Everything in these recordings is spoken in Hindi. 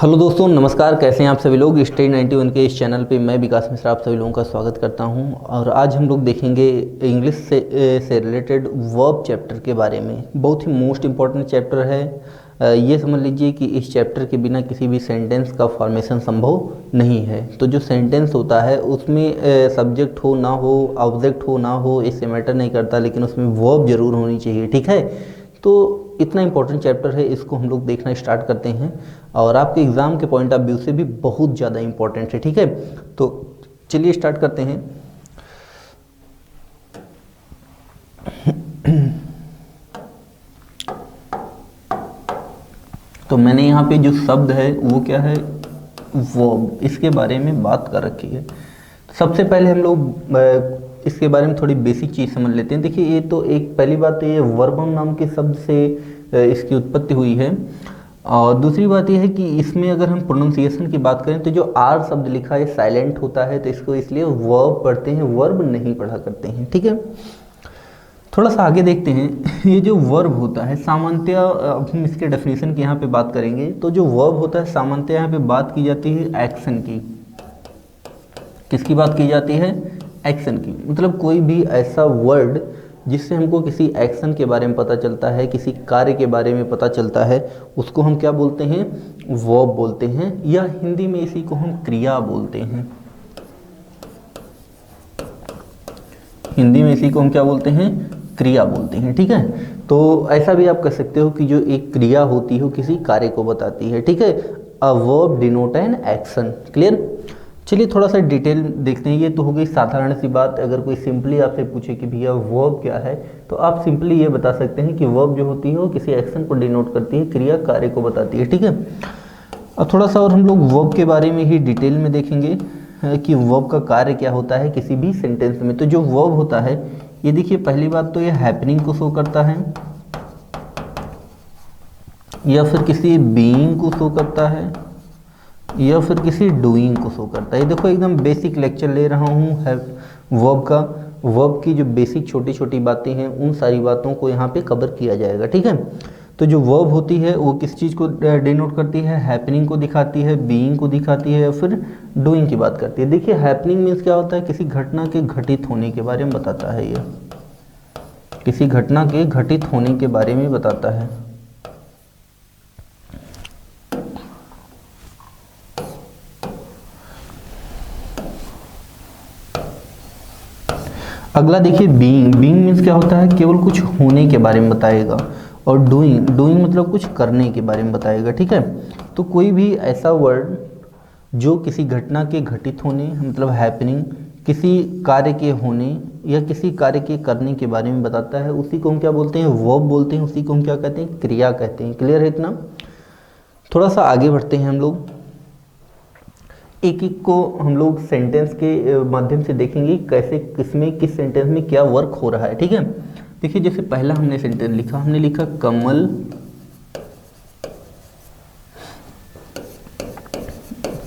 हेलो दोस्तों, नमस्कार। कैसे हैं आप सभी लोग। स्टडी 91 के इस चैनल पे मैं विकास मिश्रा आप सभी लोगों का स्वागत करता हूं। और आज हम लोग देखेंगे इंग्लिश से रिलेटेड वर्ब चैप्टर के बारे में। बहुत ही मोस्ट इम्पॉर्टेंट चैप्टर है। ये समझ लीजिए कि इस चैप्टर के बिना किसी भी सेंटेंस का फॉर्मेशन संभव नहीं है। तो जो सेंटेंस होता है उसमें सब्जेक्ट हो ना हो, ऑब्जेक्ट हो ना हो, इससे मैटर नहीं करता, लेकिन उसमें वर्ब जरूर होनी चाहिए। ठीक है, तो इतना इम्पोर्टेंट चैप्टर है, इसको हम लोग देखना स्टार्ट करते हैं और आपके एग्ज़ाम के पॉइंट ऑफ व्यू से भी बहुत ज़्यादा इम्पोर्टेंट है। ठीक है, तो चलिए स्टार्ट करते हैं। तो मैंने यहाँ पे जो शब्द है वो क्या है, वर्ब, इसके बारे में बात कर रखी है। सबसे पहले हम लोग इसके बारे में थोड़ी बेसिक चीज़ समझ लेते हैं। देखिए, ये तो एक पहली बात तो ये वर्बम नाम के शब्द से इसकी उत्पत्ति हुई है। और दूसरी बात यह है कि इसमें अगर हम प्रोनाउंसिएशन की बात करें तो जो आर शब्द लिखा है साइलेंट होता है, तो इसको इसलिए वर्ब पढ़ते हैं, वर्ब नहीं पढ़ा करते हैं। ठीक है, थोड़ा सा आगे देखते हैं। ये जो वर्ब होता है सामान्यतः, अब हम इसके डेफिनेशन की यहाँ पे बात करेंगे। तो जो वर्ब होता है सामान्यतः यहाँ पे बात की जाती है एक्शन की। किसकी बात की जाती है? एक्शन की। मतलब कोई भी ऐसा वर्ड जिससे हमको किसी एक्शन के बारे में पता चलता है, किसी कार्य के बारे में पता चलता है, उसको हम क्या बोलते हैं? वर्ब बोलते हैं, या हिंदी में इसी को हम क्रिया बोलते हैं। हिंदी में इसी को हम क्या बोलते हैं? क्रिया बोलते हैं। ठीक है, तो ऐसा भी आप कह सकते हो कि जो एक क्रिया होती है वो किसी कार्य को बताती है। ठीक है, a verb denote an action. Clear? चलिए थोड़ा सा डिटेल देखते हैं। ये तो हो गई साधारण सी बात। अगर कोई सिंपली आपसे पूछे कि भैया वर्ब क्या है, तो आप सिंपली ये बता सकते हैं कि वर्ब जो होती है वो किसी एक्शन को डिनोट करती है, क्रिया कार्य को बताती है। ठीक है, अब थोड़ा सा और हम लोग वर्ब के बारे में ही डिटेल में देखेंगे कि वर्ब का कार्य क्या होता है किसी भी सेंटेंस में। तो जो वर्ब होता है, ये देखिए, पहली बात तो ये हैपनिंग को शो करता है, या फिर किसी बीइंग को शो करता है, या फिर किसी डूइंग को शो करता है। देखो, एकदम बेसिक लेक्चर ले रहा हूँ है वर्ब का। वर्ब की जो बेसिक छोटी छोटी बातें हैं उन सारी बातों को यहाँ पे कवर किया जाएगा। ठीक है, तो जो वर्ब होती है वो किस चीज़ को डिनोट करती है? हैपनिंग को दिखाती है, बीइंग को दिखाती है, या फिर डूइंग की बात करती है। देखिए, हैपनिंग मीन्स क्या होता है? किसी घटना के घटित होने के बारे में बताता है। ये किसी घटना के घटित होने के बारे में बताता है। अगला देखिए, बीइंग। बीइंग मीन्स क्या होता है? केवल कुछ होने के बारे में बताएगा। और डूइंग, डूइंग मतलब कुछ करने के बारे में बताएगा। ठीक है, तो कोई भी ऐसा वर्ड जो किसी घटना के घटित होने, मतलब हैपनिंग, किसी कार्य के होने या किसी कार्य के करने के बारे में बताता है, उसी को हम क्या बोलते हैं? वर्ब बोलते हैं। उसी को हम क्या कहते हैं? क्रिया कहते हैं। क्लियर है इतना? थोड़ा सा आगे बढ़ते हैं हम लोग। एक एक को हम लोग सेंटेंस के माध्यम से देखेंगे कैसे, किसमें, किस सेंटेंस में क्या वर्क हो रहा है। ठीक है, देखिए, जैसे पहला हमने सेंटेंस लिखा, हमने लिखा कमल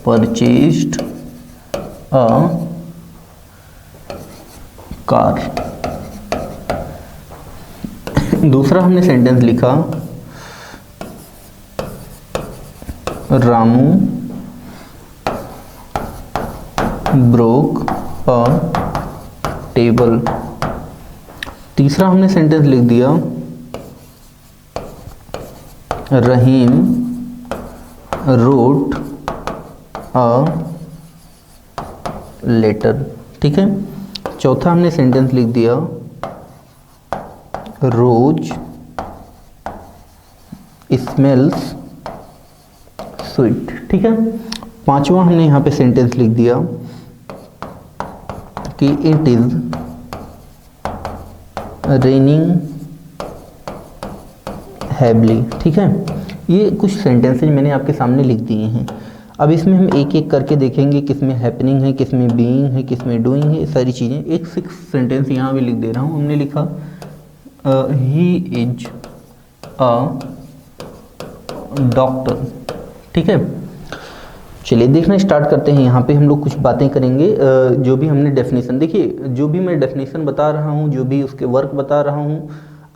परचेस्ड अ कार। दूसरा हमने सेंटेंस लिखा रामू ब्रोक अ टेबल। तीसरा हमने सेंटेंस लिख दिया रहीम रोट अ लेटर। ठीक है, चौथा हमने सेंटेंस लिख दिया रोज स्मेल्स स्वीट। ठीक है, पांचवा हमने यहाँ पे सेंटेंस लिख दिया कि इट इज रेनिंग हैवली। ठीक है, ये कुछ सेंटेंसेज मैंने आपके सामने लिख दिए हैं। अब इसमें हम एक एक करके देखेंगे किसमें हैपनिंग है, किसमें बीइंग है, किसमें डूइंग है, ये सारी चीज़ें। एक 6 सेंटेंस यहाँ भी लिख दे रहा हूँ। हमने लिखा ही इज अ डॉक्टर। ठीक है, चलिए देखना स्टार्ट करते हैं। यहाँ पे हम लोग कुछ बातें करेंगे। जो भी हमने डेफिनेशन, देखिए, जो भी मैं डेफिनेशन बता रहा हूँ, जो भी उसके वर्क बता रहा हूँ,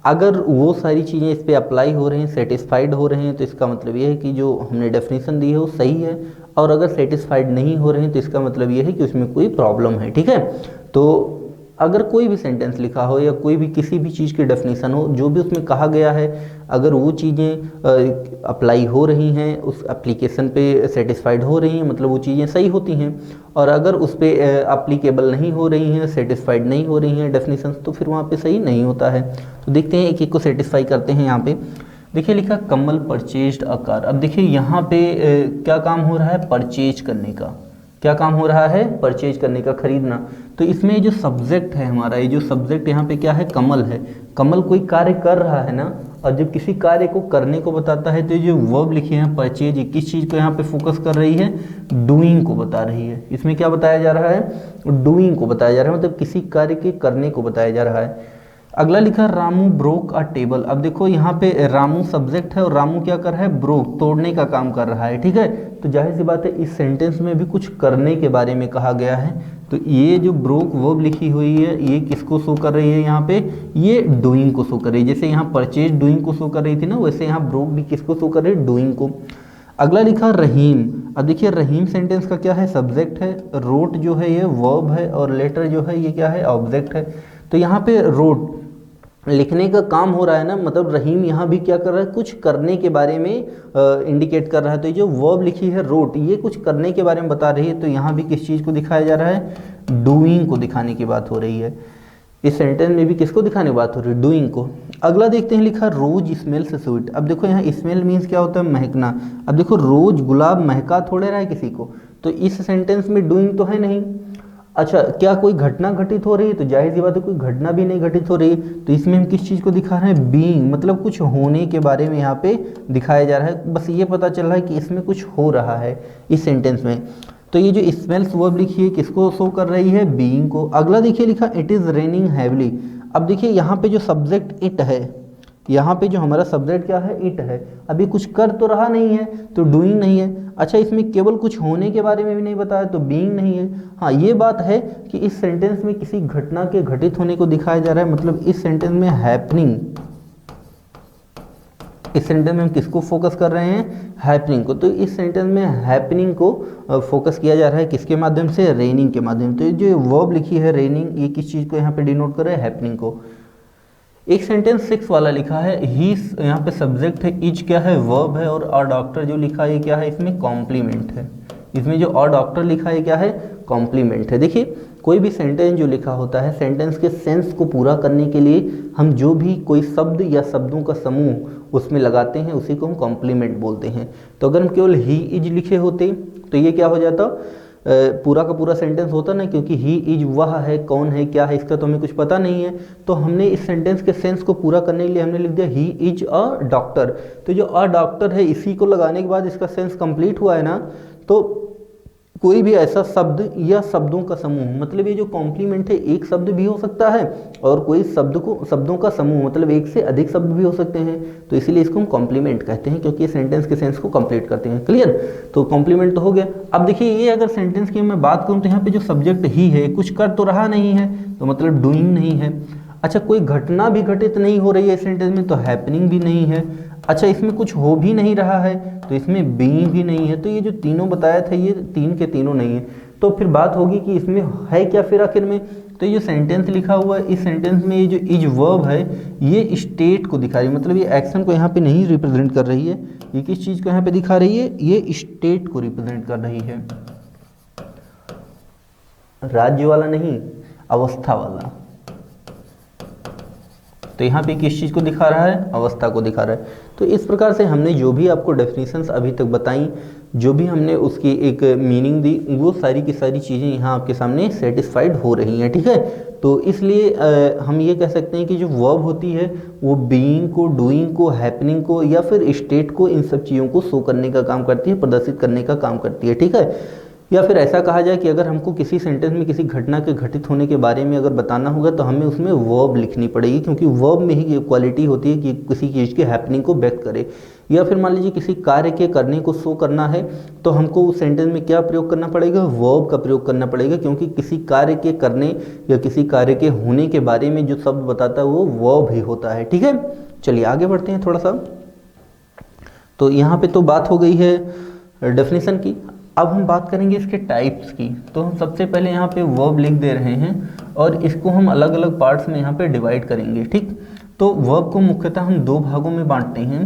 अगर वो सारी चीज़ें इस पे अप्लाई हो रही हैं, सेटिस्फाइड हो रहे हैं, तो इसका मतलब ये है कि जो हमने डेफिनेशन दी है वो सही है। और अगर सेटिस्फाइड नहीं हो रहे हैं तो इसका मतलब ये है कि उसमें कोई प्रॉब्लम है। ठीक है, तो अगर कोई भी सेंटेंस लिखा हो या कोई भी किसी भी चीज़ की डेफिनेशन हो, जो भी उसमें कहा गया है, अगर वो चीज़ें अप्लाई हो रही हैं, उस एप्लीकेशन पे सेटिस्फाइड हो रही हैं, मतलब वो चीज़ें सही होती हैं। और अगर उस पे अप्लीकेबल नहीं हो रही हैं, सेटिस्फाइड नहीं हो रही हैं डेफिनेशन, तो फिर वहाँ पे सही नहीं होता है। तो देखते हैं एक एक को सेटिस्फाई करते हैं। यहाँ पे देखिए लिखा कमल परचेज्ड अ कार। अब देखिए यहाँ पे क्या काम हो रहा है, परचेज करने का। क्या काम हो रहा है, परचेज करने का, खरीदना। तो इसमें जो सब्जेक्ट है हमारा, ये जो सब्जेक्ट यहाँ पे क्या है, कमल है। कमल कोई कार्य कर रहा है ना, और जब किसी कार्य को करने को बताता है तो ये जो वर्ब लिखे हैं परचेज, ये किस चीज़ को यहाँ पे फोकस कर रही है, डूइंग को बता रही है। इसमें क्या बताया जा रहा है, डूइंग को बताया जा रहा है, मतलब किसी कार्य के करने को बताया जा रहा है। अगला लिखा रामू ब्रोक अ टेबल। अब देखो यहाँ पे रामू सब्जेक्ट है और रामू क्या कर रहा है, ब्रोक, तोड़ने का काम कर रहा है। ठीक है, तो जाहिर सी बात है इस सेंटेंस में भी कुछ करने के बारे में कहा गया है। तो ये जो ब्रोक वर्ब लिखी हुई है, ये किसको शो कर रही है, यहाँ पे ये डूइंग को शो कर रही है। जैसे यहाँ परचेज डूइंग को शो कर रही थी ना, वैसे यहाँ ब्रोक भी किसको शो कर रही है, डूइंग को। अगला लिखा रहीम। अब देखिए रहीम सेंटेंस का क्या है, सब्जेक्ट है, रोट जो है ये वर्ब है, और लेटर जो है ये क्या है, ऑब्जेक्ट है। तो यहाँ पे रोट लिखने का काम हो रहा है ना, मतलब रहीम यहाँ भी क्या कर रहा है, कुछ करने के बारे में इंडिकेट कर रहा है। तो ये जो वर्ब लिखी है रोट, ये कुछ करने के बारे में बता रही है। तो यहाँ भी किस चीज़ को दिखाया जा रहा है, डूइंग को दिखाने की बात हो रही है। इस सेंटेंस में भी किसको दिखाने की बात हो रही है, डूइंग को। अगला देखते हैं लिखा रोज स्मेल्स स्वीट। अब देखो यहाँ स्मेल मीन्स क्या होता है, महकना। अब देखो रोज गुलाब महका थोड़े रहा है किसी को, तो इस सेंटेंस में डूइंग तो है नहीं। अच्छा, क्या कोई घटना घटित हो रही है, तो जाहिर सी बात है कोई घटना भी नहीं घटित हो रही है। तो इसमें हम किस चीज़ को दिखा रहे हैं, बीइंग, मतलब कुछ होने के बारे में यहाँ पे दिखाया जा रहा है। बस ये पता चल रहा है कि इसमें कुछ हो रहा है इस सेंटेंस में। तो ये जो स्मेल्स वर्ब लिखी है किसको शो कर रही है, बीइंग को। अगला देखिए लिखा इट इज़ रेनिंग हैवली। अब देखिए यहाँ पे जो सब्जेक्ट इट है, यहाँ पे जो हमारा सब्जेक्ट क्या है, इट है। अभी कुछ कर तो रहा नहीं है, तो डूइंग नहीं है। अच्छा, इसमें केवल कुछ होने के बारे में भी नहीं बताया, तो बीइंग नहीं है। हाँ, ये बात है कि इस सेंटेंस में किसी घटना के घटित होने को दिखाया जा रहा है, मतलब इस सेंटेंस में हैपनिंग, इस सेंटेंस में हम किसको फोकस कर रहे हैं, हैपनिंग को। तो इस सेंटेंस में हैपनिंग को फोकस किया जा रहा है, किसके माध्यम से, रेनिंग के माध्यम से। तो जो वर्ब लिखी है रेनिंग, ये किस चीज़ को यहाँ पे डिनोट कर रहा है, हैपनिंग को। एक सेंटेंस 6 वाला लिखा है ही, यहाँ पे सब्जेक्ट है, इज क्या है, वर्ब है, और अ डॉक्टर जो लिखा है क्या है, इसमें कॉम्प्लीमेंट है। इसमें जो अ डॉक्टर लिखा है क्या है, कॉम्प्लीमेंट है। देखिए कोई भी सेंटेंस जो लिखा होता है, सेंटेंस के सेंस को पूरा करने के लिए हम जो भी कोई शब्द या शब्दों का समूह उसमें लगाते हैं, उसी को हम कॉम्प्लीमेंट बोलते हैं। तो अगर हम केवल ही इज लिखे होते तो ये क्या हो जाता, पूरा का पूरा सेंटेंस होता ना, क्योंकि ही इज वह है, कौन है, क्या है, इसका तो हमें कुछ पता नहीं है। तो हमने इस सेंटेंस के सेंस को पूरा करने के लिए हमने लिख दिया ही इज अ डॉक्टर। तो जो अ डॉक्टर है, इसी को लगाने के बाद इसका सेंस कंप्लीट हुआ है ना। तो कोई भी ऐसा शब्द या शब्दों का समूह, मतलब ये जो कॉम्प्लीमेंट है, एक शब्द भी हो सकता है और कोई शब्दों का समूह, मतलब एक से अधिक शब्द भी हो सकते हैं। तो इसीलिए इसको हम कॉम्प्लीमेंट कहते हैं, क्योंकि ये सेंटेंस के सेंस को कंप्लीट करते हैं। क्लियर, तो कॉम्प्लीमेंट तो हो गया। अब देखिए ये अगर सेंटेंस की मैं बात करूँ तो यहाँ पे जो सब्जेक्ट ही है, कुछ कर तो रहा नहीं है, तो मतलब डूइंग नहीं है। अच्छा, कोई घटना भी घटित नहीं हो रही है इस सेंटेंस में, तो हैपनिंग भी नहीं है। अच्छा, इसमें कुछ हो भी नहीं रहा है, तो इसमें बीइंग भी नहीं है। तो ये जो तीनों बताया था, ये तीन के तीनों नहीं है। तो फिर बात होगी कि इसमें है क्या फिर आखिर में। तो ये जो सेंटेंस लिखा हुआ है, इस सेंटेंस में ये जो इज वर्ब है, ये स्टेट को दिखा रही है, मतलब ये एक्शन को यहाँ पे नहीं रिप्रेजेंट कर रही है। ये किस चीज़ को यहाँ पे दिखा रही है, ये स्टेट को रिप्रेजेंट कर रही है, राज्य वाला नहीं, अवस्था वाला। तो यहाँ पे किस चीज़ को दिखा रहा है, अवस्था को दिखा रहा है। तो इस प्रकार से हमने जो भी आपको डेफिनेशंस अभी तक बताई, जो भी हमने उसकी एक मीनिंग दी, वो सारी की सारी चीज़ें यहाँ आपके सामने सेटिस्फाइड हो रही हैं। ठीक है, तो इसलिए हम ये कह सकते हैं कि जो वर्ब होती है वो बीइंग को, डूइंग को, हैपनिंग को या फिर स्टेट को, इन सब चीज़ों को शो करने का काम करती है, प्रदर्शित करने का काम करती है। ठीक है, या फिर ऐसा कहा जाए कि अगर हमको किसी सेंटेंस में किसी घटना के घटित होने के बारे में अगर बताना होगा तो हमें उसमें वर्ब लिखनी पड़ेगी, क्योंकि वर्ब में ही ये क्वालिटी होती है कि किसी चीज़ के हैपनिंग को व्यक्त करे। या फिर मान लीजिए किसी कार्य के करने को शो करना है तो हमको उस सेंटेंस में क्या प्रयोग करना पड़ेगा, वर्ब का प्रयोग करना पड़ेगा, क्योंकि किसी कार्य के करने या किसी कार्य के होने के बारे में जो शब्द बताता है वो वर्ब ही होता है। ठीक है, चलिए आगे बढ़ते हैं थोड़ा सा। तो यहाँ पे तो बात हो गई है डेफिनेशन की। अब हम बात करेंगे इसके टाइप्स की। तो हम सबसे पहले यहाँ पे वर्ब लिख दे रहे हैं और इसको हम अलग अलग पार्ट्स में यहाँ पे डिवाइड करेंगे। ठीक, तो वर्ब को मुख्यतः हम दो भागों में बांटते हैं।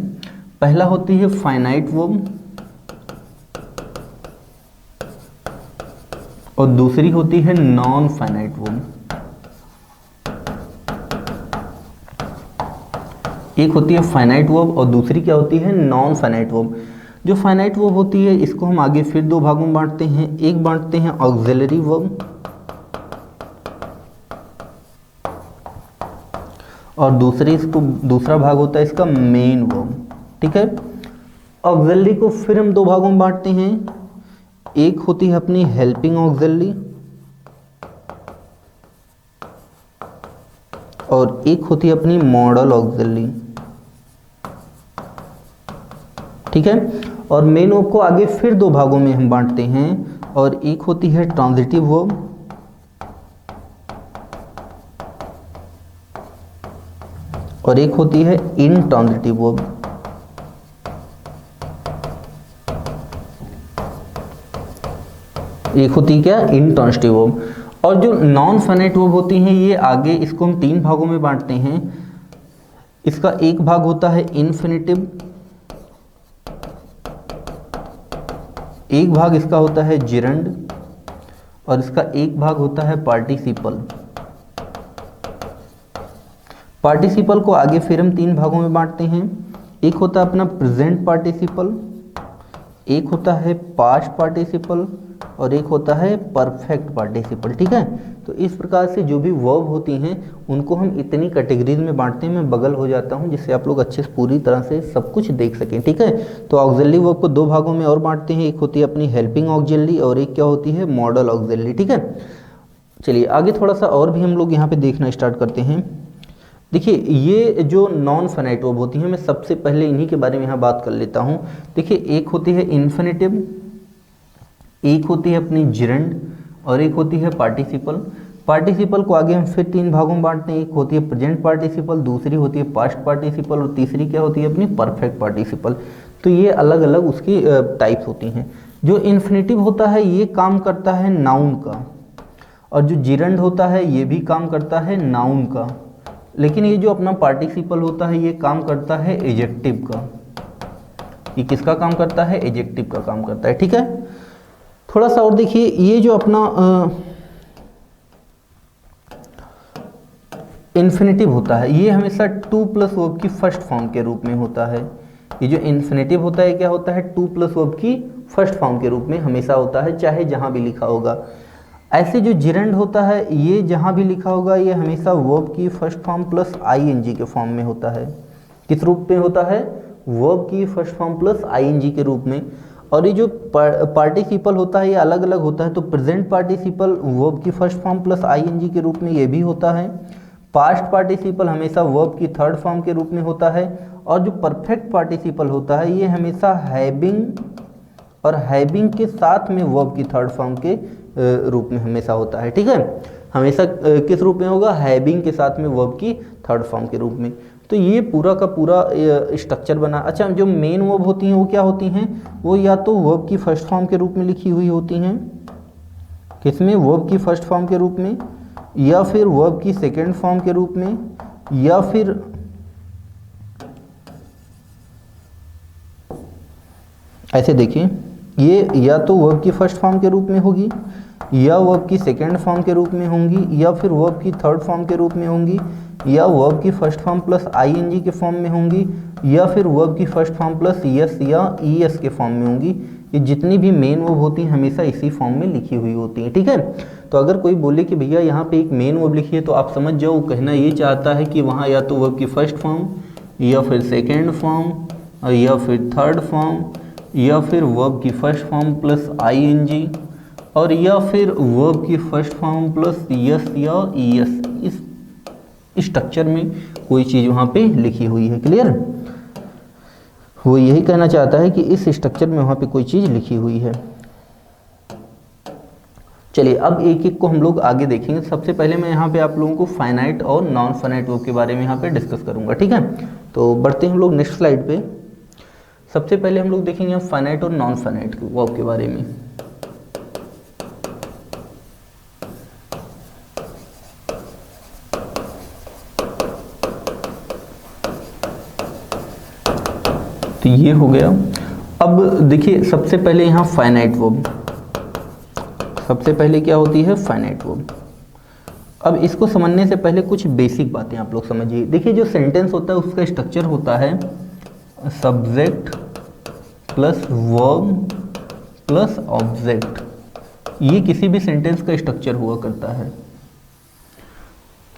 पहला होती है फाइनाइट वर्ब और दूसरी होती है नॉन फाइनाइट वर्ब। एक होती है फाइनाइट वर्ब और दूसरी क्या होती है, नॉन फाइनाइट वर्ब। जो फाइनाइट वर्ब होती है इसको हम आगे फिर दो भागों में बांटते हैं। एक बांटते हैं ऑक्सिलरी वर्ब और दूसरा भाग होता है इसका मेन वर्ब। ठीक है, ऑक्सिलरी को फिर हम दो भागों में बांटते हैं। एक होती है अपनी हेल्पिंग ऑक्सिलरी और एक होती है अपनी मॉडल ऑक्सिलरी। ठीक है, और मेन वर्ब को आगे फिर दो भागों में हम बांटते हैं और एक होती है ट्रांजिटिव वर्ब और एक होती है इनट्रांजिटिव वर्ब। एक होती है क्या, इनट्रांजिटिव वर्ब। और जो नॉन फाइनाइट वर्ब होती हैं ये आगे इसको हम तीन भागों में बांटते हैं। इसका एक भाग होता है इन्फिनिटिव, एक भाग इसका होता है जिरंड और इसका एक भाग होता है पार्टिसिपल। पार्टिसिपल को आगे फिर हम तीन भागों में बांटते हैं। एक होता है अपना प्रेजेंट पार्टिसिपल, एक होता है पास्ट पार्टिसिपल और एक होता है परफेक्ट पार्टिसिपल। ठीक है, तो इस प्रकार से जो भी वर्ब होती हैं उनको हम इतनी कैटेगरीज में बांटते हैं। मैं बगल हो जाता हूं जिससे आप लोग अच्छे से पूरी तरह से सब कुछ देख सकें। ठीक है, तो ऑक्सिलरी वर्ब को दो भागों में और बांटते हैं। एक होती है अपनी हेल्पिंग ऑक्सिलरी और एक क्या होती है, मॉडल ऑक्सिलरी। ठीक है, चलिए आगे थोड़ा सा और भी हम लोग यहाँ पे देखना स्टार्ट करते हैं। देखिए ये जो नॉन फाइनाइट वर्ब होती हैं मैं सबसे पहले इन्हीं के बारे में यहाँ बात कर लेता हूँ। देखिए एक होती है इन्फिनिटिव, एक होती है अपनी जिरंड और एक होती है पार्टिसिपल। पार्टिसिपल को आगे हम फिर तीन भागों में बांटते हैं। एक होती है प्रेजेंट पार्टिसिपल, दूसरी होती है पास्ट पार्टिसिपल और तीसरी क्या होती है, अपनी परफेक्ट पार्टिसिपल। तो ये अलग अलग उसकी टाइप्स होती हैं। जो इन्फिनिटिव होता है ये काम करता है नाउन का और जो जिरंड होता है ये भी काम करता है नाउन का, लेकिन ये जो अपना पार्टिसिपल होता है ये काम करता है एडजेक्टिव का। ये किसका काम करता है, एडजेक्टिव का काम करता है। ठीक है, थोड़ा सा और देखिए ये जो अपना इन्फिनिटिव होता है ये हमेशा टू प्लस वर्ब की फर्स्ट फॉर्म के रूप में होता है। ये जो इन्फिनिटिव होता है क्या होता है, टू प्लस वर्ब की फर्स्ट फॉर्म के रूप में हमेशा होता है, चाहे जहां भी लिखा होगा। ऐसे जो जिरंड होता है ये जहां भी लिखा होगा ये हमेशा वर्ब की फर्स्ट फॉर्म प्लस आईएनजी के फॉर्म में होता है। किस रूप में होता है, वर्ब की फर्स्ट फॉर्म प्लस आईएनजी के रूप में। और ये जो पार्टिसिपल होता है ये अलग अलग होता है। तो प्रेजेंट पार्टिसिपल वर्ब की फर्स्ट फॉर्म प्लस आईएनजी के रूप में ये भी होता है। पास्ट पार्टिसिपल हमेशा वर्ब की थर्ड फॉर्म के रूप में होता है। और जो परफेक्ट पार्टिसिपल होता है ये हमेशा हैविंग और हैविंग के साथ में वर्ब की थर्ड फॉर्म के रूप में हमेशा होता है। ठीक है, हमेशा किस रूप में होगा, हैविंग के साथ में वर्ब की थर्ड फॉर्म के रूप में। तो ये पूरा का पूरा स्ट्रक्चर बना। अच्छा, जो मेन वर्ब होती हैं वो क्या होती हैं, वो या तो वर्ब की फर्स्ट फॉर्म के रूप में लिखी हुई होती हैं, किसमें, वर्ब की फर्स्ट फॉर्म के रूप में, या फिर वर्ब की सेकेंड फॉर्म के रूप में, या फिर ऐसे देखिए ये या तो वर्ब की फर्स्ट फॉर्म के रूप में होगी, या वर्ब की सेकेंड फॉर्म के रूप में होंगी, या फिर वर्ब की थर्ड फॉर्म के रूप में होंगी, या वर्ब की फर्स्ट फॉर्म प्लस आईएनजी के फॉर्म में होंगी, या फिर वर्ब की फर्स्ट फॉर्म प्लस एस या ईएस के फॉर्म में होंगी। ये जितनी भी मेन वर्ब होती हैं हमेशा इसी फॉर्म में लिखी हुई होती हैं। ठीक है, तो अगर कोई बोले कि भैया यहाँ पे एक मेन वर्ब लिखी है तो आप समझ जाओ कहना ये चाहता है कि वहाँ या तो वर्ब की फर्स्ट फॉर्म या फिर सेकेंड फॉर्म या फिर थर्ड फॉर्म या फिर वर्ब की फर्स्ट फॉर्म प्लस आईएनजी और या फिर वर्ब की फर्स्ट फॉर्म प्लस यस या ईएस, इस स्ट्रक्चर में कोई चीज़ वहाँ पे लिखी हुई है। क्लियर? वो यही कहना चाहता है कि इस स्ट्रक्चर में वहाँ पे कोई चीज़ लिखी हुई है। चलिए अब एक एक को हम लोग आगे देखेंगे। सबसे पहले मैं यहाँ पे आप लोगों को फाइनाइट और नॉन फाइनाइट वर्ब के बारे में यहाँ पे डिस्कस करूँगा। ठीक है, तो बढ़ते हैं हम लोग नेक्स्ट स्लाइड पे। सबसे पहले हम लोग देखेंगे फाइनाइट और नॉन फाइनाइट वर्ब के बारे में। तो ये हो गया। अब देखिए सबसे पहले यहाँ फाइनाइट वर्ब, सबसे पहले क्या होती है? Finite verb. अब इसको समझने से पहले कुछ बेसिक बातें आप लोग समझिए। देखिए जो सेंटेंस होता है उसका स्ट्रक्चर होता है subject plus verb plus object. ये किसी भी सेंटेंस का स्ट्रक्चर हुआ करता है।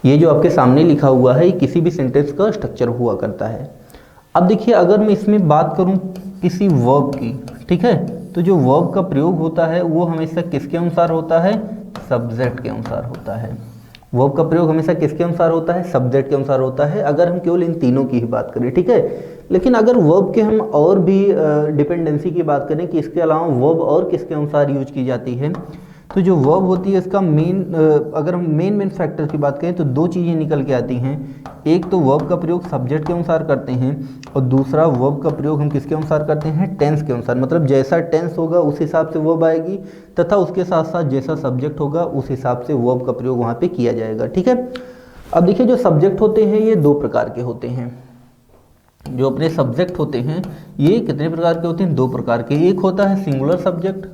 ये जो आपके सामने लिखा हुआ है ये किसी भी सेंटेंस का स्ट्रक्चर हुआ करता है। अब देखिए अगर मैं इसमें बात करूं किसी वर्ब की, ठीक है, तो जो वर्ब का प्रयोग होता है वो हमेशा किसके अनुसार होता है? सब्जेक्ट के अनुसार होता है। वर्ब का प्रयोग हमेशा किसके अनुसार होता है? सब्जेक्ट के अनुसार होता है, अगर हम केवल इन तीनों की ही बात करें। ठीक है, लेकिन अगर वर्ब के हम और भी डिपेंडेंसी की बात करें कि इसके अलावा वर्ब और किसके अनुसार यूज की जाती है, तो जो वर्ब होती है इसका मेन, अगर हम मेन फैक्टर की बात करें तो दो चीज़ें निकल के आती हैं। एक तो वर्ब का प्रयोग सब्जेक्ट के अनुसार करते हैं और दूसरा वर्ब का प्रयोग हम किसके अनुसार करते हैं? टेंस के अनुसार। मतलब जैसा टेंस होगा उस हिसाब से वर्ब आएगी, तथा उसके साथ साथ जैसा सब्जेक्ट होगा उस हिसाब से वर्ब का प्रयोग वहाँ पे किया जाएगा। ठीक है, अब देखिए जो सब्जेक्ट होते हैं ये दो प्रकार के होते हैं। जो अपने सब्जेक्ट होते हैं ये कितने प्रकार के होते हैं? दो प्रकार के। एक होता है सिंगुलर सब्जेक्ट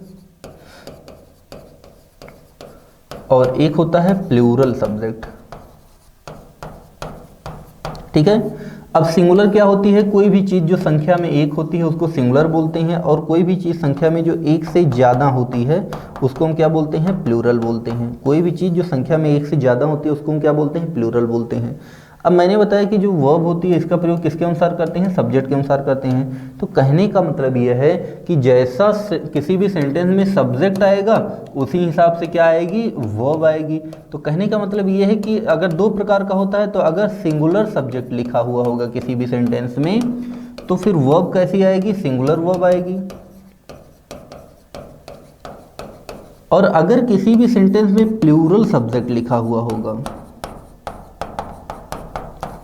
और एक होता है प्लूरल सब्जेक्ट। ठीक है, अब सिंगुलर क्या होती है? कोई भी चीज़ जो संख्या में एक होती है उसको सिंगुलर बोलते हैं, और कोई भी चीज़ संख्या में जो एक से ज़्यादा होती है उसको हम क्या बोलते हैं? प्लूरल बोलते हैं। कोई भी चीज़ जो संख्या में एक से ज़्यादा होती है उसको हम क्या बोलते हैं? प्लूरल बोलते हैं। अब मैंने बताया कि जो वर्ब होती है इसका प्रयोग किसके अनुसार करते हैं? सब्जेक्ट के अनुसार करते हैं। तो कहने का मतलब यह है कि जैसा किसी भी सेंटेंस में सब्जेक्ट आएगा उसी हिसाब से क्या आएगी? वर्ब आएगी। तो कहने का मतलब यह है कि अगर दो प्रकार का होता है तो अगर सिंगुलर सब्जेक्ट लिखा हुआ होगा किसी भी सेंटेंस में तो फिर वर्ब कैसी आएगी? सिंगुलर वर्ब आएगी। और अगर किसी भी सेंटेंस में प्लूरल सब्जेक्ट लिखा हुआ होगा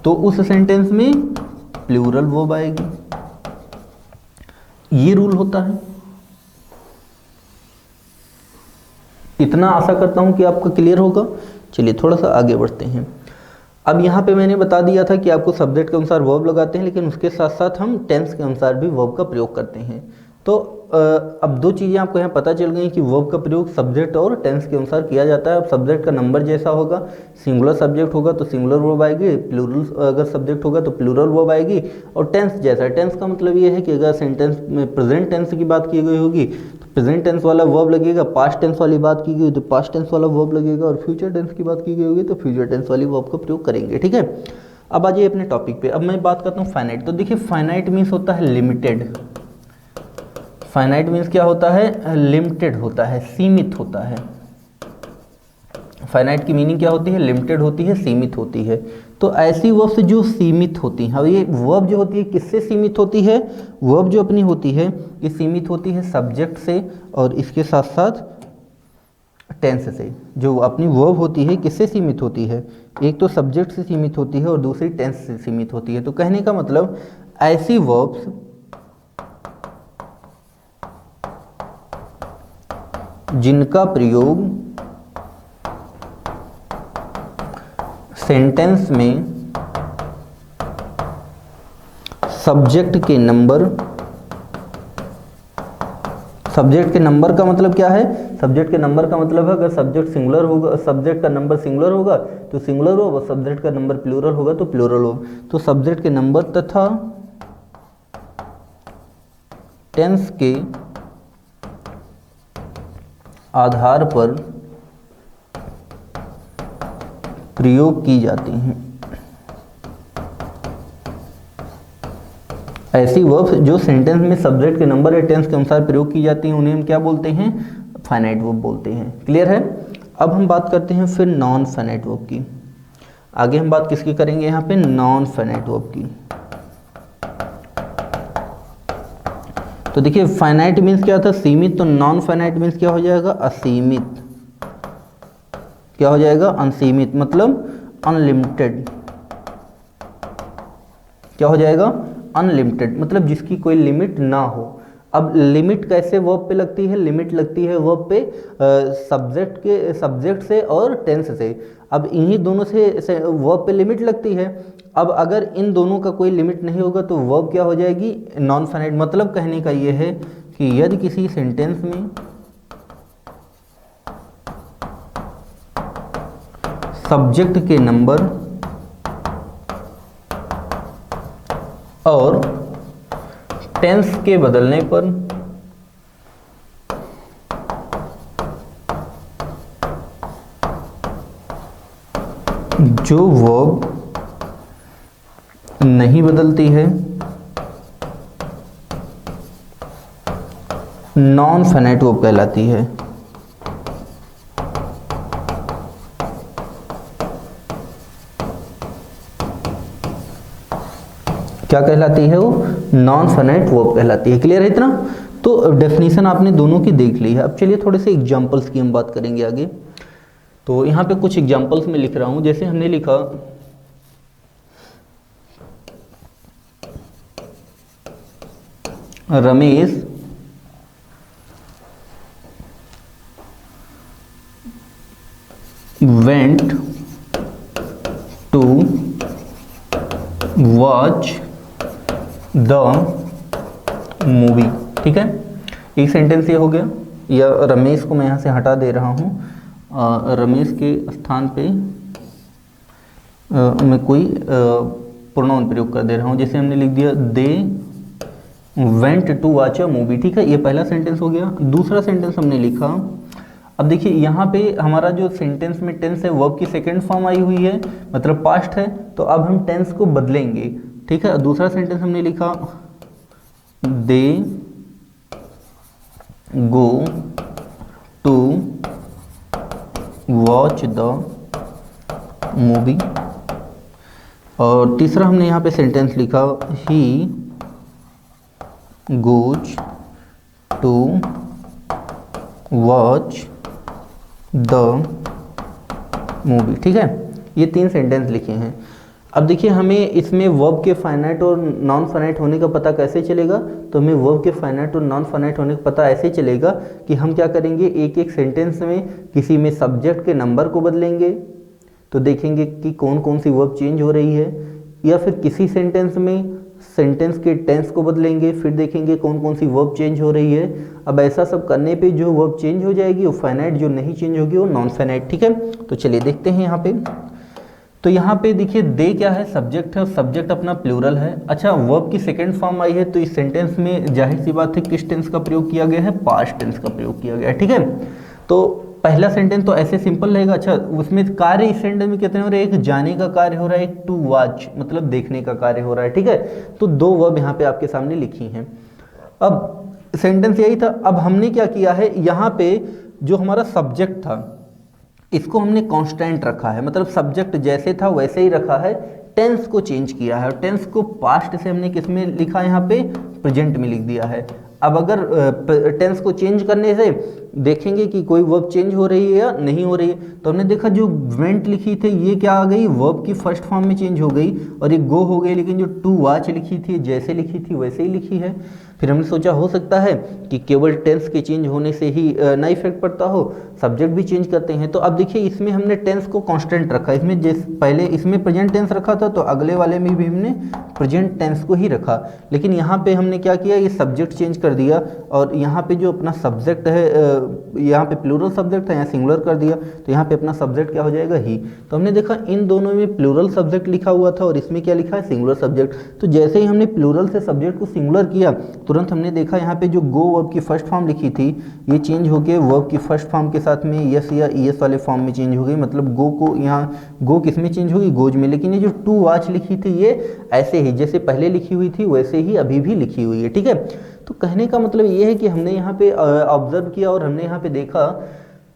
तो उस सेंटेंस में प्लूरल वर्ब आएगी। ये रूल होता है। इतना आशा करता हूं कि आपका क्लियर होगा। चलिए थोड़ा सा आगे बढ़ते हैं। अब यहाँ पे मैंने बता दिया था कि आपको सब्जेक्ट के अनुसार वर्ब लगाते हैं, लेकिन उसके साथ साथ हम टेंस के अनुसार भी वर्ब का प्रयोग करते हैं। तो अब दो चीज़ें आपको यहाँ पता चल गई कि वर्ब का प्रयोग सब्जेक्ट और टेंस के अनुसार किया जाता है। अब सब्जेक्ट का नंबर जैसा होगा, सिंगुलर सब्जेक्ट होगा तो सिंगुलर वर्ब आएगी, प्लूरल अगर सब्जेक्ट होगा तो प्लूरल वर्ब आएगी। और टेंस जैसा, टेंस का मतलब ये है कि अगर सेंटेंस में प्रेजेंट टेंस की बात की गई होगी तो प्रेजेंट टेंस वाला वर्ब लगेगा, पास्ट टेंस वाली बात की गई तो पास्ट टेंस वाला वर्ब लगेगा, और फ्यूचर टेंस की बात की गई होगी तो फ्यूचर टेंस वाली वर्ब का प्रयोग करेंगे। ठीक है, अब आ जाइए अपने टॉपिक पे। अब मैं बात करता हूँ फाइनाइट। तो देखिए फाइनाइट मीन्स होता है लिमिटेड। फाइनाइट मीन्स क्या होता है? लिमिटेड होता है, सीमित होता है। फाइनाइट की मीनिंग क्या होती है? लिमिटेड होती है, सीमित होती है। तो ऐसी वर्ब्स जो सीमित होती हैं, अब ये वर्ब जो होती है किससे सीमित होती है? वर्ब जो अपनी होती है ये सीमित होती है सब्जेक्ट से और इसके साथ साथ टेंस से। जो अपनी वर्ब होती है किससे सीमित होती है? एक तो सब्जेक्ट से सीमित होती है और दूसरी टेंस से सीमित होती है। तो कहने का मतलब ऐसी वर्ब्स जिनका प्रयोग सेंटेंस में सब्जेक्ट के नंबर, सब्जेक्ट के नंबर का मतलब क्या है? सब्जेक्ट के नंबर का मतलब है अगर सब्जेक्ट सिंगुलर होगा, सब्जेक्ट का नंबर सिंगुलर होगा तो सिंगुलर होगा, सब्जेक्ट का नंबर प्लूरल होगा तो प्लूरल होगा। तो सब्जेक्ट के नंबर तथा टेंस के आधार पर प्रयोग की जाती हैं ऐसी वर्ब्स जो सेंटेंस में सब्जेक्ट के नंबर या टेंस के अनुसार प्रयोग की जाती हैं उन्हें हम क्या बोलते हैं? फाइनाइट वर्ब बोलते हैं। क्लियर है। अब हम बात करते हैं फिर नॉन फाइनाइट वर्ब की। आगे हम बात किसकी करेंगे यहाँ पे, नॉन फाइनाइट वर्ब की। तो देखिए फाइनाइट मीन्स क्या था, सीमित, तो नॉन फाइनाइट मीन्स क्या हो जाएगा, असीमित। क्या हो जाएगा, असीमित, मतलब अनलिमिटेड। क्या हो जाएगा, अनलिमिटेड, मतलब जिसकी कोई लिमिट ना हो। अब लिमिट कैसे वर्ब पे लगती है, लिमिट लगती है वर्ब पे सब्जेक्ट से और टेंस से। अब इन्हीं दोनों से वर्ब पे लिमिट लगती है। अब अगर इन दोनों का कोई लिमिट नहीं होगा तो वर्ब क्या हो जाएगी, नॉन फाइनाइट। मतलब कहने का ये है कि यदि किसी सेंटेंस में सब्जेक्ट के नंबर और टेंस के बदलने पर जो वर्ब नहीं बदलती है नॉन फाइनाइट वर्ब कहलाती है। क्या कहलाती है वो, नॉन फाइनाइट वर्ब कहलाती है। क्लियर है इतना। तो डेफिनेशन आपने दोनों की देख ली है। अब चलिए थोड़े से एग्जांपल्स की हम बात करेंगे आगे। तो यहाँ पे कुछ एग्जांपल्स में लिख रहा हूँ। जैसे हमने लिखा Ramesh went to watch the movie. ठीक है, एक सेंटेंस ये हो गया। या रमेश को मैं यहाँ से हटा दे रहा हूँ, रमेश के स्थान पे मैं कोई प्रोनाउन प्रयोग कर दे रहा हूँ। जैसे हमने लिख दिया they went to watch a movie. ठीक है, ये पहला सेंटेंस हो गया। दूसरा सेंटेंस हमने लिखा, अब देखिए यहाँ पे हमारा जो सेंटेंस में टेंस है वर्ब की सेकंड फॉर्म आई हुई है, मतलब पास्ट है। तो अब हम टेंस को बदलेंगे। ठीक है, दूसरा सेंटेंस हमने लिखा they go to watch the movie. और तीसरा हमने यहाँ पे सेंटेंस लिखा he goes to watch the movie. ठीक है, ये तीन सेंटेंस लिखे हैं। अब देखिए हमें इसमें वर्ब के फाइनाइट और नॉन फाइनाइट होने का पता कैसे चलेगा। तो हमें वर्ब के फाइनाइट और नॉन फाइनाइट होने का पता ऐसे चलेगा कि हम क्या करेंगे, एक एक सेंटेंस में किसी में सब्जेक्ट के नंबर को बदलेंगे तो देखेंगे कि कौन कौन सी वर्ब चेंज हो रही है, या फिर किसी सेंटेंस में सेंटेंस के टेंस को बदलेंगे, फिर देखेंगे कौन कौन सी वर्ब चेंज हो रही है। अब ऐसा सब करने पे जो वर्ब चेंज हो जाएगी वो फाइनाइट, जो नहीं चेंज होगी वो नॉन फाइनाइट। ठीक है, तो चलिए देखते हैं यहाँ पे। तो यहाँ पे देखिए दे क्या है, सब्जेक्ट है, सब्जेक्ट अपना प्लूरल है। अच्छा, वर्ब की सेकंड फॉर्म आई है तो इस सेंटेंस में जाहिर सी बात है किस टेंस का प्रयोग किया गया है, पास्ट टेंस का प्रयोग किया गया है। ठीक है, तो पहला सेंटेंस तो ऐसे सिंपल रहेगा। अच्छा, उसमें कार्य इस सेंटेंस में कितने हो रहे हैं, एक जाने का कार्य हो रहा है, एक टू वॉच मतलब देखने का कार्य हो रहा है। ठीक है, तो दो वर्ब यहाँ पे आपके सामने लिखी हैं। अब सेंटेंस यही था। अब हमने क्या किया है, यहाँ पे जो हमारा सब्जेक्ट था इसको हमने कांस्टेंट रखा है, मतलब सब्जेक्ट जैसे था वैसे ही रखा है। टेंस को चेंज किया है, और टेंस को पास्ट से हमने किस में लिखा है, यहाँ पे प्रेजेंट में लिख दिया है। अब अगर टेंस को चेंज करने से देखेंगे कि कोई वर्ब चेंज हो रही है या नहीं हो रही है, तो हमने देखा जो वेंट लिखी थी ये क्या आ गई, वर्ब की फर्स्ट फॉर्म में चेंज हो गई और ये गो हो गई। लेकिन जो टू वॉच लिखी थी जैसे लिखी थी वैसे ही लिखी है। फिर हमने सोचा हो सकता है कि केवल टेंस के चेंज होने से ही ना इफेक्ट पड़ता हो, सब्जेक्ट भी चेंज करते हैं। तो अब देखिए इसमें हमने टेंस को कांस्टेंट रखा, इसमें पहले इसमें प्रेजेंट टेंस रखा था तो अगले वाले में भी हमने प्रेजेंट टेंस को ही रखा। लेकिन यहाँ पे हमने क्या किया, ये सब्जेक्ट चेंज कर दिया और यहाँ पे जो अपना सब्जेक्ट है, यहाँ पे प्लूरल सब्जेक्ट है, यहाँ सिंगुलर कर दिया, तो यहाँ पे अपना सब्जेक्ट क्या हो जाएगा, ही। तो हमने देखा इन दोनों में प्लूरल सब्जेक्ट लिखा हुआ था और इसमें क्या लिखा है, सिंगुलर सब्जेक्ट। तो जैसे ही हमने प्लूरल से सब्जेक्ट को सिंगुलर किया तुरंत हमने देखा यहाँ पे जो गो वर्ब की फर्स्ट फॉर्म लिखी थी ये चेंज होके वर्ब की फर्स्ट फॉर्म के साथ में यस या ईएस वाले फॉर्म में चेंज हो गई। मतलब गो को यहाँ गो किस में चेंज होगी, गोज में। लेकिन ये जो टू वॉच लिखी थी ये ऐसे ही जैसे पहले लिखी हुई थी वैसे ही अभी भी लिखी हुई है। ठीक है, तो कहने का मतलब ये है कि हमने यहाँ पे ऑब्जर्व किया और हमने यहाँ पे देखा,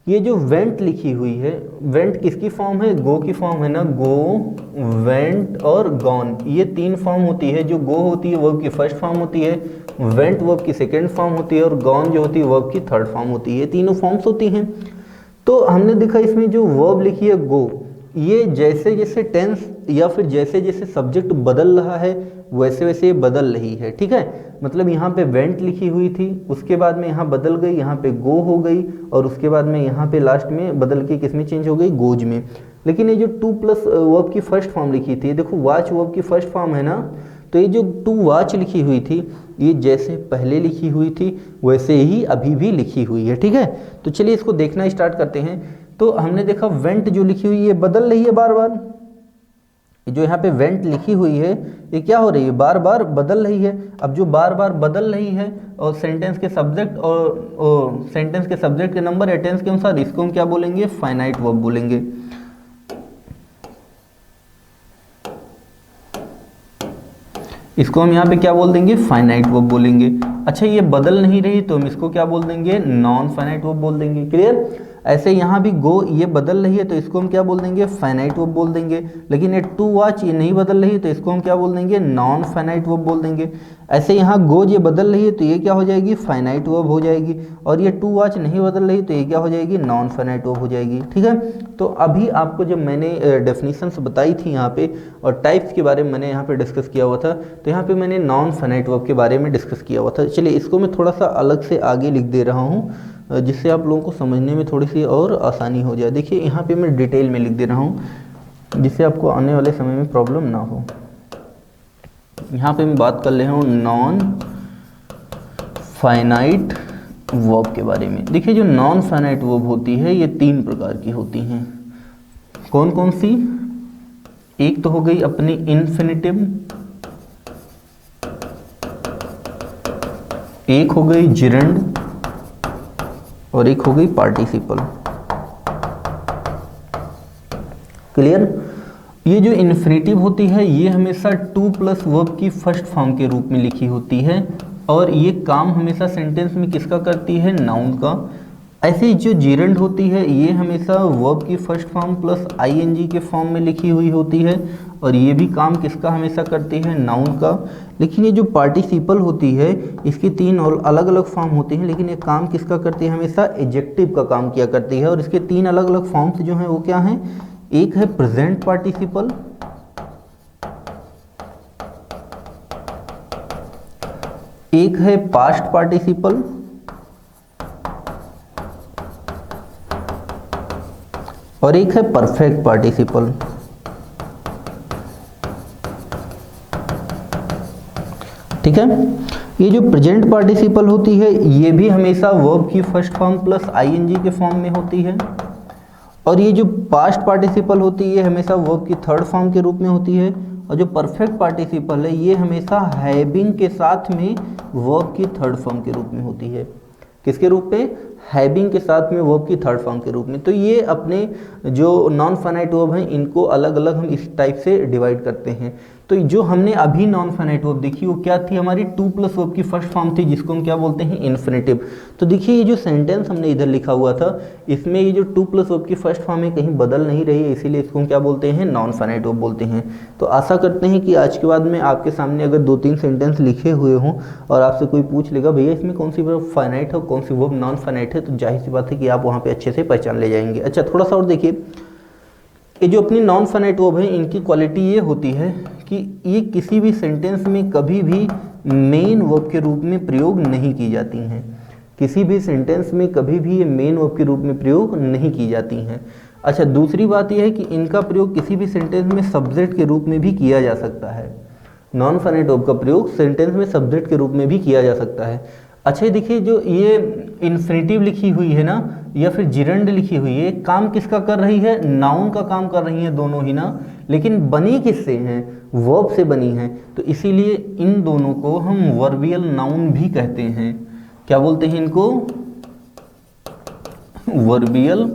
ये जो वेंट लिखी हुई है, वेंट किसकी फॉर्म है, गो की फॉर्म है ना, गो, वेंट और गॉन, ये तीन फॉर्म होती है। जो गो होती है वर्ब की फर्स्ट फॉर्म होती है, वेंट वर्ब की सेकेंड फॉर्म होती है और गॉन जो होती है वर्ब की थर्ड फॉर्म होती है। तीनों फॉर्म्स होती हैं। तो हमने देखा इसमें जो वर्ब लिखी है गो, ये जैसे जैसे टेंस या फिर जैसे जैसे सब्जेक्ट बदल रहा है वैसे वैसे ये बदल रही है, ठीक है। मतलब यहाँ पे वेंट लिखी हुई थी, उसके बाद में यहाँ बदल गई, यहाँ पे गो हो गई, और उसके बाद में यहाँ पे लास्ट में बदल के किस में चेंज हो गई, गोज में। लेकिन ये जो टू प्लस वर्ब की फर्स्ट फॉर्म लिखी थी, देखो वॉच वर्ब की फर्स्ट फॉर्म है ना, तो ये जो टू वॉच लिखी हुई थी, ये जैसे पहले लिखी हुई थी वैसे ही अभी भी लिखी हुई है, ठीक है। तो चलिए इसको देखना स्टार्ट करते हैं। तो हमने देखा वेंट जो लिखी हुई है बदल रही है बार बार, जो यहाँ पे वेंट लिखी हुई है ये क्या हो रही है, बार बार बदल रही है। अब जो बार बार बदल रही है और सेंटेंस के सब्जेक्ट और सेंटेंस के सब्जेक्ट के नंबर या टेंस के अनुसार, इसको हम क्या बोलेंगे, फाइनाइट वर्ब बोलेंगे। इसको हम यहाँ पे क्या बोल देंगे, फाइनाइट वर्ब बोलेंगे। अच्छा ये बदल नहीं रही तो हम इसको क्या बोल देंगे, नॉन फाइनाइट वर्ब बोल देंगे। क्लियर। ऐसे यहाँ भी गो ये बदल रही है तो इसको हम क्या बोल देंगे, फाइनाइट वर्ब बोल देंगे। लेकिन ये टू वॉच ये नहीं बदल रही है तो इसको हम क्या बोल देंगे, नॉन फाइनाइट वर्ब बोल देंगे। ऐसे यहाँ गोज ये बदल रही है तो ये क्या हो जाएगी, फाइनाइट वर्ब हो जाएगी। और ये टू वॉच नहीं बदल रही तो ये क्या हो जाएगी, नॉन फाइनाइट वर्ब हो जाएगी, ठीक है। तो अभी आपको जब मैंने डेफिनेशंस बताई थी यहाँ पे और टाइप्स के बारे में मैंने यहाँ पे डिस्कस किया हुआ था, तो यहाँ पे मैंने नॉन फाइनाइट वर्ब के बारे में डिस्कस किया हुआ था। चलिए इसको मैं थोड़ा सा अलग से आगे लिख दे रहा हूँ जिससे आप लोगों को समझने में थोड़ी सी और आसानी हो जाए। देखिए यहाँ पे मैं डिटेल में लिख दे रहा हूँ जिससे आपको आने वाले समय में प्रॉब्लम ना हो। यहाँ पे मैं बात कर रहा हूँ नॉन फाइनाइट वर्ब के बारे में। देखिए जो नॉन फाइनाइट वर्ब होती है ये तीन प्रकार की होती हैं। कौन कौन सी, एक तो हो गई अपनी इन्फिनिटिव, एक हो गई जिरंड और एक हो गई पार्टिसिपल। क्लियर। ये जो इन्फिनिटिव होती है ये हमेशा टू प्लस वर्ब की फर्स्ट फॉर्म के रूप में लिखी होती है और ये काम हमेशा सेंटेंस में किसका करती है, नाउन का। ऐसे जो जिरंड होती है ये हमेशा वर्ब की फर्स्ट फॉर्म प्लस आईएनजी के फॉर्म में लिखी हुई होती है और ये भी काम किसका हमेशा करती है, नाउन का। लेकिन ये जो पार्टिसिपल होती है इसकी तीन और अलग अलग फॉर्म होती हैं, लेकिन ये काम किसका करती है, हमेशा एडजेक्टिव का काम किया करती है। और इसके तीन अलग अलग फॉर्म्स जो हैं वो क्या हैं, एक है प्रेजेंट पार्टिसिपल, एक है पास्ट पार्टिसिपल और एक है परफेक्ट पार्टिसिपल। ठीक है। ये जो प्रेजेंट पार्टिसिपल होती है ये भी हमेशा वर्ब की फर्स्ट फॉर्म प्लस आईएनजी के फॉर्म में होती है और ये जो पास्ट पार्टिसिपल होती है ये हमेशा वर्ब की थर्ड फॉर्म के रूप में होती है और जो परफेक्ट पार्टिसिपल है ये हमेशा हैविंग के साथ में वर्ब की थर्ड फॉर्म के रूप में होती है। किसके रूप में, हैविंग के साथ में वर्ब की थर्ड फॉर्म के रूप में। तो ये अपने जो नॉन फाइनाइट वर्ब हैं इनको अलग अलग हम इस टाइप से डिवाइड करते हैं। तो जो हमने अभी नॉन फाइनाइट वर्ब देखी वो क्या थी, हमारी टू प्लस वर्ब की फर्स्ट फॉर्म थी जिसको हम क्या बोलते हैं, इन्फिनिटिव। तो देखिए ये जो सेंटेंस हमने इधर लिखा हुआ था इसमें ये जो टू प्लस वर्ब की फर्स्ट फॉर्म है कहीं बदल नहीं रही है, इसीलिए इसको हम क्या बोलते हैं, नॉन फाइनाइट वर्ब बोलते हैं। तो आशा करते हैं कि आज के बाद में आपके सामने अगर दो तीन सेंटेंस लिखे हुए हों और आपसे कोई पूछ लेगा भैया इसमें कौन सी वर्ब फाइनाइट है और कौन सी वर्ब नॉन फाइनाइट है, तो जाहिर सी बात है कि आप वहाँ पे अच्छे से पहचान ले जाएंगे। अच्छा थोड़ा सा और देखिए, ये जो अपनी नॉन फाइनाइट वर्ब है इनकी क्वालिटी ये होती है कि ये किसी भी सेंटेंस में कभी भी मेन वर्ब के रूप में प्रयोग नहीं की जाती हैं। किसी भी सेंटेंस में कभी भी ये मेन वर्ब के रूप में प्रयोग नहीं की जाती हैं। अच्छा दूसरी बात यह है कि इनका प्रयोग किसी भी सेंटेंस में सब्जेक्ट के रूप में भी किया जा सकता है। नॉन फाइनाइट वर्ब का प्रयोग सेंटेंस में सब्जेक्ट के रूप में भी किया जा सकता है। अच्छा देखिए जो ये इन्फिनिटिव लिखी हुई है ना या फिर जिरंड लिखी हुई है, काम किसका कर रही है, नाउन का काम कर रही है दोनों ही ना, लेकिन बनी किससे हैं, वर्ब से बनी हैं। तो इसीलिए इन दोनों को हम वर्बियल नाउन भी कहते हैं। क्या बोलते हैं इनको, वर्बियल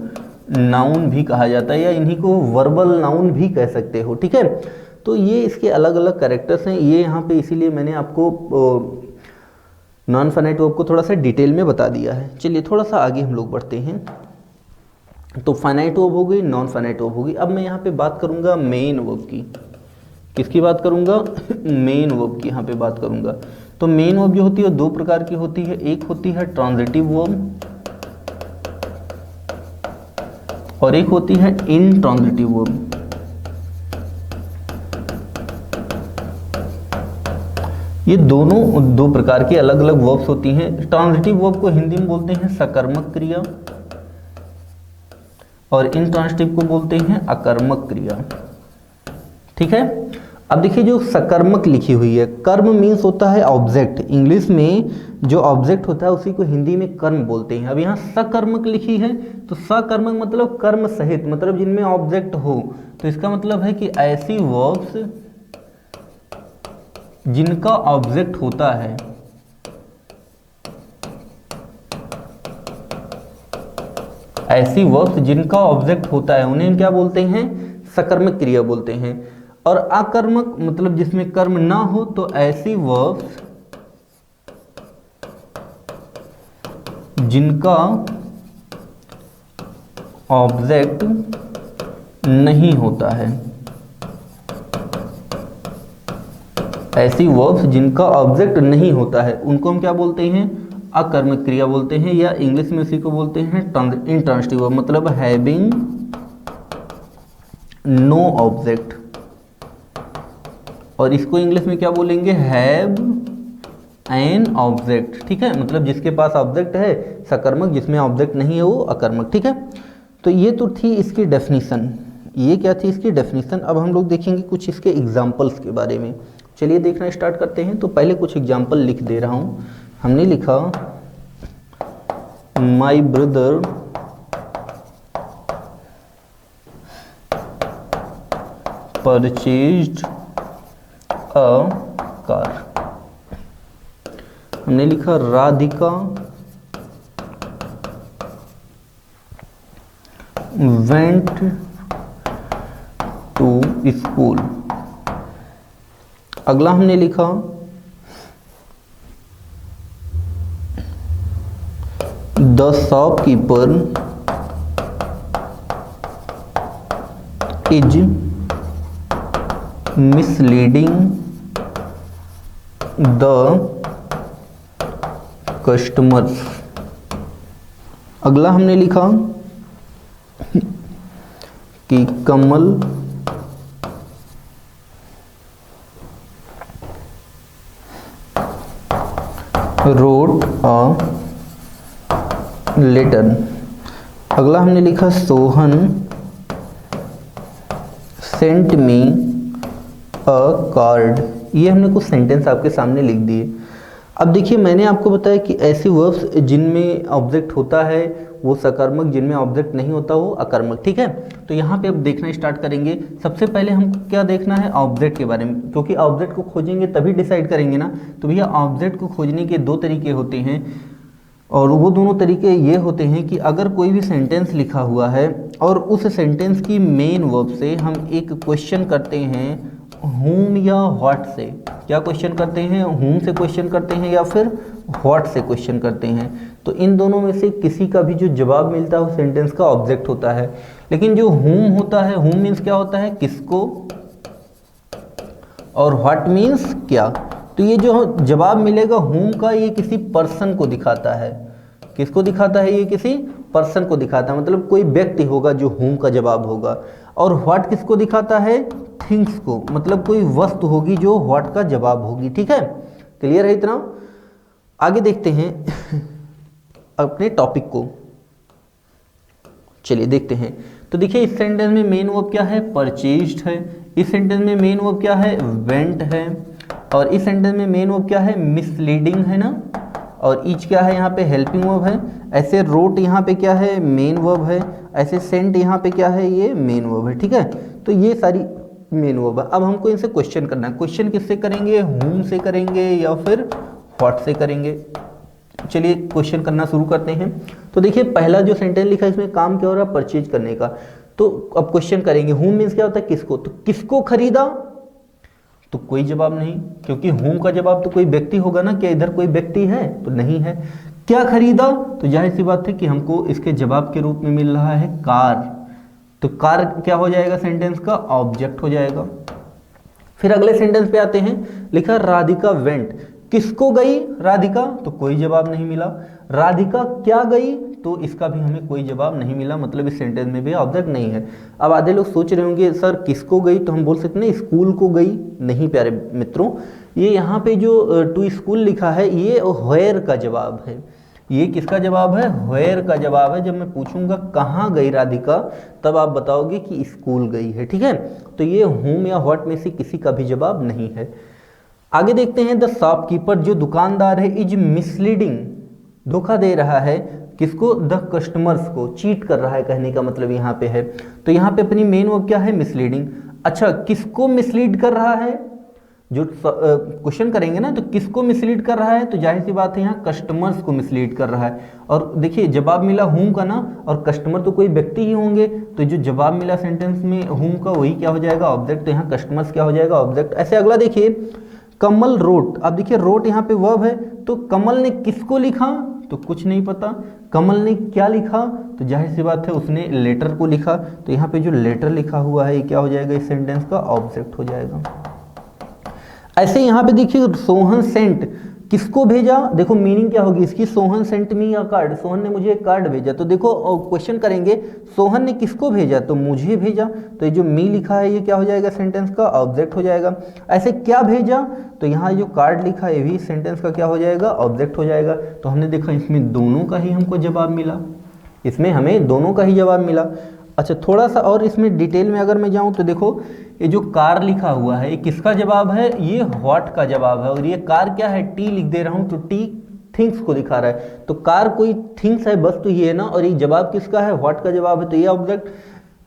नाउन भी कहा जाता है या इन्हीं को वर्बल नाउन भी कह सकते हो। ठीक है। तो ये इसके अलग अलग कैरेक्टर्स हैं। ये यहाँ पे इसीलिए मैंने आपको नॉन फाइनाइट वर्ब को थोड़ा सा डिटेल में बता दिया है। चलिए थोड़ा सा आगे हम लोग बढ़ते हैं। तो फाइनाइट वर्ब हो गई, नॉन फाइनाइट वर्ब हो गई। अब मैं यहाँ पे बात करूँगा मेन वर्ब की। किसकी बात करूँगा? मेन वर्ब की यहाँ पे बात करूँगा। तो मेन वर्ब जो होती है दो प्रकार की होती है, एक होती है ट्रांजिटिव वर्ब और एक होती है इनट्रांजिटिव वर्ब। ये दोनों दो प्रकार की अलग अलग वर्ब्स होती हैं। ट्रांजिटिव वर्ब को हिंदी में बोलते हैं सकर्मक क्रिया और इनट्रांजिटिव को बोलते हैं अकर्मक क्रिया। ठीक है। अब देखिए जो सकर्मक लिखी हुई है, कर्म मीन्स होता है ऑब्जेक्ट। इंग्लिश में जो ऑब्जेक्ट होता है उसी को हिंदी में कर्म बोलते हैं। अब यहाँ सकर्मक लिखी है तो सकर्मक मतलब कर्म सहित, मतलब जिनमें ऑब्जेक्ट हो। तो इसका मतलब है कि ऐसी वर्ब्स जिनका ऑब्जेक्ट होता है, ऐसी वर्ब्स जिनका ऑब्जेक्ट होता है उन्हें क्या बोलते हैं? सकर्मक क्रिया बोलते हैं। और अकर्मक मतलब जिसमें कर्म ना हो, तो ऐसी वर्ब्स जिनका ऑब्जेक्ट नहीं होता है, ऐसी वर्ब्स जिनका ऑब्जेक्ट नहीं होता है उनको हम क्या बोलते हैं? अकर्मक क्रिया बोलते हैं, या इंग्लिश में इसी को बोलते हैं इंट्रांजिटिव वर्ब, मतलब हैविंग नो ऑब्जेक्ट। और इसको इंग्लिश में क्या बोलेंगे? Have an object. ठीक है, मतलब जिसके पास ऑब्जेक्ट है सकर्मक, जिसमें ऑब्जेक्ट नहीं है वो अकर्मक। ठीक है, तो ये तो थी इसकी डेफिनेशन। ये क्या थी इसकी डेफिनेशन। अब हम लोग देखेंगे कुछ इसके एग्जाम्पल्स के बारे में। चलिए देखना स्टार्ट करते हैं। तो पहले कुछ एग्जाम्पल लिख दे रहा हूँ। हमने लिखा my brother purchased a car. हमने लिखा राधिका वेंट टू स्कूल। अगला हमने लिखा the shopkeeper is misleading the customers. अगला हमने लिखा कि कमल wrote a लेटर। अगला हमने लिखा सोहन सेंट मी अ कार्ड। ये हमने कुछ सेंटेंस आपके सामने लिख दिए। अब देखिए मैंने आपको बताया कि ऐसी वर्ब्स जिनमें ऑब्जेक्ट होता है वो सकर्मक, जिनमें ऑब्जेक्ट नहीं होता वो अकर्मक। ठीक है, तो यहाँ पे अब देखना स्टार्ट करेंगे। सबसे पहले हम क्या देखना है? ऑब्जेक्ट के बारे में, क्योंकि ऑब्जेक्ट को खोजेंगे तभी डिसाइड करेंगे ना। तो भैया ऑब्जेक्ट को खोजने के दो तरीके होते हैं, और वो दोनों तरीके ये होते हैं कि अगर कोई भी सेंटेंस लिखा हुआ है और उस सेंटेंस की मेन वर्ब से हम एक क्वेश्चन करते हैं whom या what से। क्या क्वेश्चन करते हैं? whom से क्वेश्चन करते हैं या फिर what से क्वेश्चन करते हैं। तो इन दोनों में से किसी का भी जो जवाब मिलता है वो सेंटेंस का ऑब्जेक्ट होता है। लेकिन जो whom होता है, whom मीन्स क्या होता है? किसको, और what मीन्स क्या। तो ये जो जवाब मिलेगा whom का, ये किसी पर्सन को दिखाता है। किसको दिखाता है? ये किसी पर्सन को दिखाता है, मतलब कोई व्यक्ति होगा जो whom का जवाब होगा। और what किसको दिखाता है? थिंग्स को, मतलब कोई वस्तु होगी जो what का जवाब होगी। ठीक है, क्लियर है इतना? आगे देखते हैं अपने टॉपिक को। चलिए देखते हैं। तो देखिए इस सेंटेंस में मेन वर्ब क्या है? परचेज्ड है। इस सेंटेंस में मेन वर्ब क्या है? वेंट है। और इस सेंटेंस में मेन वर्ब क्या है? मिसलीडिंग है ना। और ईच क्या है? यहाँ पे हेल्पिंग वर्ब है। ऐसे रोट यहाँ पे क्या है? मेन वर्ब है। ऐसे सेंट यहाँ पे क्या है? ये मेन वर्ब है। ठीक है, तो ये सारी मेन वर्ब है। अब हमको इनसे क्वेश्चन करना है। क्वेश्चन किससे करेंगे? whom से करेंगे या फिर what से करेंगे। चलिए क्वेश्चन करना शुरू करते हैं। तो देखिए पहला जो सेंटेंस लिखा है इसमें काम क्या हो रहा है? परचेज करने का। तो अब क्वेश्चन करेंगे। whom मीन्स क्या होता है? किसको। तो किसको खरीदा? तो कोई जवाब नहीं, क्योंकि हूम का जवाब तो कोई व्यक्ति होगा ना, क्या इधर कोई व्यक्ति है? तो नहीं है। क्या खरीदा? तो जाहिर सी बात है कि हमको इसके जवाब के रूप में मिल रहा है कार, तो कार क्या हो जाएगा सेंटेंस का? ऑब्जेक्ट हो जाएगा। फिर अगले सेंटेंस पे आते हैं, लिखा राधिका वेंट, किसको गई राधिका? तो कोई जवाब नहीं मिला। राधिका क्या गई? तो इसका भी हमें कोई जवाब नहीं मिला, मतलब इस सेंटेंस में भी ऑब्जेक्ट नहीं है। अब आधे लोग सोच रहे होंगे सर किसको गई, तो हम बोल सकते हैं स्कूल को गई। नहीं प्यारे मित्रों, ये यहाँ पे जो टू स्कूल लिखा है ये वेयर का जवाब है। ये किसका जवाब है? वेयर का जवाब है। जब मैं पूछूंगा कहाँ गई राधिका, तब आप बताओगे कि स्कूल गई है, ठीक है। तो ये होम या व्हाट में से किसी का भी जवाब नहीं है। आगे देखते हैं, द शॉपकीपर, जो दुकानदार है, इज मिसलीडिंग, धोखा दे रहा है, किसको? द कस्टमर्स को, चीट कर रहा है कहने का मतलब यहाँ पे है। तो यहाँ पे अपनी मेन वर्ब क्या है? मिसलीडिंग। अच्छा, किसको मिसलीड कर रहा है? जो क्वेश्चन करेंगे ना, तो किसको मिसलीड कर रहा है? तो जाहिर सी बात है यहाँ कस्टमर्स को मिसलीड कर रहा है। और देखिए जवाब मिला होम का ना, और कस्टमर तो कोई व्यक्ति ही होंगे, तो जो जवाब मिला सेंटेंस में होम का वही क्या हो जाएगा? ऑब्जेक्ट। तो यहाँ कस्टमर्स क्या हो जाएगा? ऑब्जेक्ट। ऐसे अगला देखिए, कमल रोट, अब देखिए रोट यहाँ पे वर्ब है, तो कमल ने किसको लिखा? तो कुछ नहीं पता। कमल ने क्या लिखा? तो जाहिर सी बात है उसने लेटर को लिखा। तो यहाँ पे जो लेटर लिखा हुआ है ये क्या हो जाएगा? इस सेंटेंस का ऑब्जेक्ट हो जाएगा। ऐसे यहाँ पे देखिए, सोहन सेंट, किसको भेजा? देखो मीनिंग क्या होगी इसकी? सोहन सेंट मी अ कार्ड, सोहन ने मुझे एक कार्ड भेजा। तो देखो क्वेश्चन करेंगे, सोहन ने किसको भेजा? तो मुझे भेजा। तो ये जो मी लिखा है ये क्या हो जाएगा? सेंटेंस का ऑब्जेक्ट हो जाएगा। ऐसे क्या भेजा? तो यहाँ जो कार्ड लिखा है ये भी सेंटेंस का क्या हो जाएगा? ऑब्जेक्ट हो जाएगा। तो हमने देखा इसमें दोनों का ही हमको जवाब मिला, इसमें हमें दोनों का ही जवाब मिला। अच्छा, थोड़ा सा और इसमें डिटेल में अगर मैं जाऊं तो देखो, ये जो कार लिखा हुआ है ये किसका जवाब है? ये व्हाट का जवाब है। और ये कार क्या है? टी लिख दे रहा हूं, तो टी थिंग्स को दिखा रहा है। तो कार कोई थिंग्स है, बस तो ये है ना, और ये जवाब किसका है? व्हाट का जवाब है, तो ये ऑब्जेक्ट।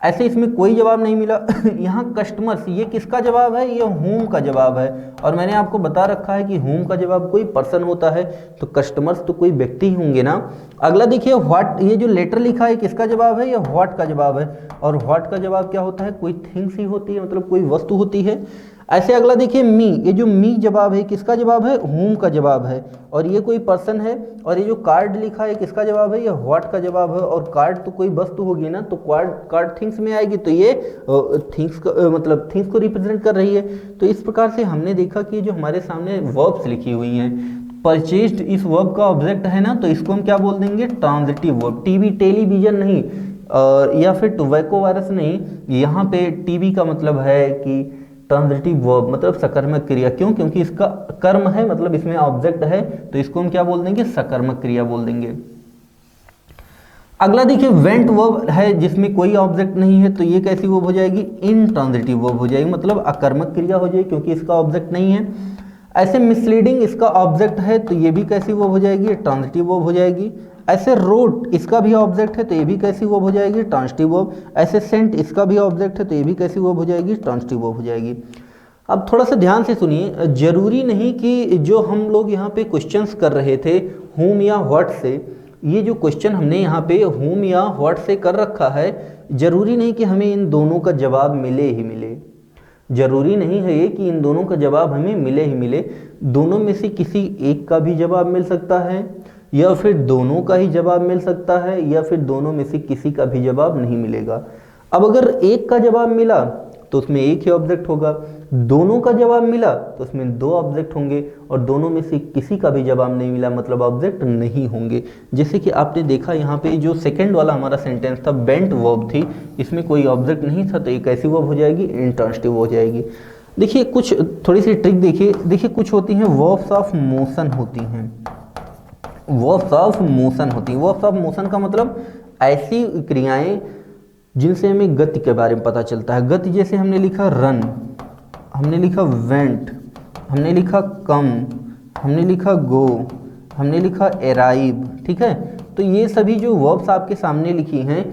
ऐसे इसमें कोई जवाब नहीं मिला। यहाँ कस्टमर्स, ये किसका जवाब है? ये होम का जवाब है। और मैंने आपको बता रखा है कि होम का जवाब कोई पर्सन होता है, तो कस्टमर्स तो कोई व्यक्ति ही होंगे ना। अगला देखिए, व्हाट, ये जो लेटर लिखा है किसका जवाब है? ये व्हाट का जवाब है। और व्हाट का जवाब क्या होता है? कोई थिंग्स ही होती है, मतलब कोई वस्तु होती है। ऐसे अगला देखिए, मी, ये जो मी जवाब है किसका जवाब है? होम का जवाब है। और ये कोई पर्सन है। और ये जो कार्ड लिखा है किसका जवाब है? ये व्हाट का जवाब है। और कार्ड तो कोई वस्तु होगी ना, तो कार्ड थिंग्स में आएगी, तो ये थिंग्स का मतलब थिंग्स को रिप्रेजेंट कर रही है। तो इस प्रकार से हमने देखा कि जो हमारे सामने वर्ब्स लिखी हुई हैं, परचेज्ड इस वर्ब का ऑब्जेक्ट है ना, तो इसको हम क्या बोल देंगे? Transitive verb. टीवी, टेलीविजन नहीं, या फिर टोबैको वायरस नहीं, यहाँ पे टीवी का मतलब है कि ट्रांजिटिव वर्ब, मतलब सकर्मक क्रिया। क्यों? क्योंकि इसका कर्म है, मतलब इसमें ऑब्जेक्ट है, तो इसको हम क्या बोल देंगे? सकर्मक क्रिया बोल देंगे। अगला देखिए, वेंट वर्ब है जिसमें कोई ऑब्जेक्ट नहीं है, तो ये कैसी वर्ब हो जाएगी? इनट्रांजिटिव वर्ब हो जाएगी, मतलब अकर्मक क्रिया हो जाएगी, क्योंकि इसका ऑब्जेक्ट नहीं है। ऐसे मिसलीडिंग, इसका ऑब्जेक्ट है, तो ये भी कैसी वर्ब हो जाएगी? ट्रांजिटिव वर्ब हो जाएगी। ऐसे रोट, इसका भी ऑब्जेक्ट है, तो ये भी कैसी वर्ब हो जाएगी? Transitive verb. ऐसे सेंट, इसका भी ऑब्जेक्ट है, तो ये भी कैसी वर्ब हो जाएगी? ट्रांजिटिव वर्ब हो जाएगी। अब थोड़ा सा ध्यान से सुनिए, जरूरी नहीं कि जो हम लोग यहाँ पे क्वेश्चंस कर रहे थे होम या व्हाट से, ये जो क्वेश्चन हमने यहाँ पे होम या व्हाट से कर रखा है, जरूरी नहीं कि हमें इन दोनों का जवाब मिले ही मिले। जरूरी नहीं है ये कि इन दोनों का जवाब हमें मिले ही मिले। दोनों में से किसी एक का भी जवाब मिल सकता है, या फिर दोनों का ही जवाब मिल सकता है, या फिर दोनों में से किसी का भी जवाब नहीं मिलेगा। अब अगर एक का जवाब मिला तो उसमें एक ही ऑब्जेक्ट होगा, दोनों का जवाब मिला तो उसमें दो ऑब्जेक्ट होंगे, और दोनों में से किसी का भी जवाब नहीं मिला मतलब ऑब्जेक्ट नहीं होंगे। जैसे कि आपने देखा यहाँ पे जो सेकंड वाला हमारा सेंटेंस था, बेंट वर्ब थी, इसमें कोई ऑब्जेक्ट नहीं था, तो एक ऐसी वर्ब हो जाएगी? इंट्रांजिटिव हो जाएगी। देखिए कुछ थोड़ी सी ट्रिक देखिए कुछ होती हैं वर्ब्स ऑफ मोशन होती हैं, वर्ब्स ऑफ मोशन होती हैं। वर्ब्स ऑफ मोशन का मतलब ऐसी क्रियाएं जिनसे हमें गति के बारे में पता चलता है। गति जैसे हमने लिखा रन, हमने लिखा वेंट, हमने लिखा कम, हमने लिखा गो, हमने लिखा अराइव, ठीक है। तो ये सभी जो वर्ब्स आपके सामने लिखी हैं,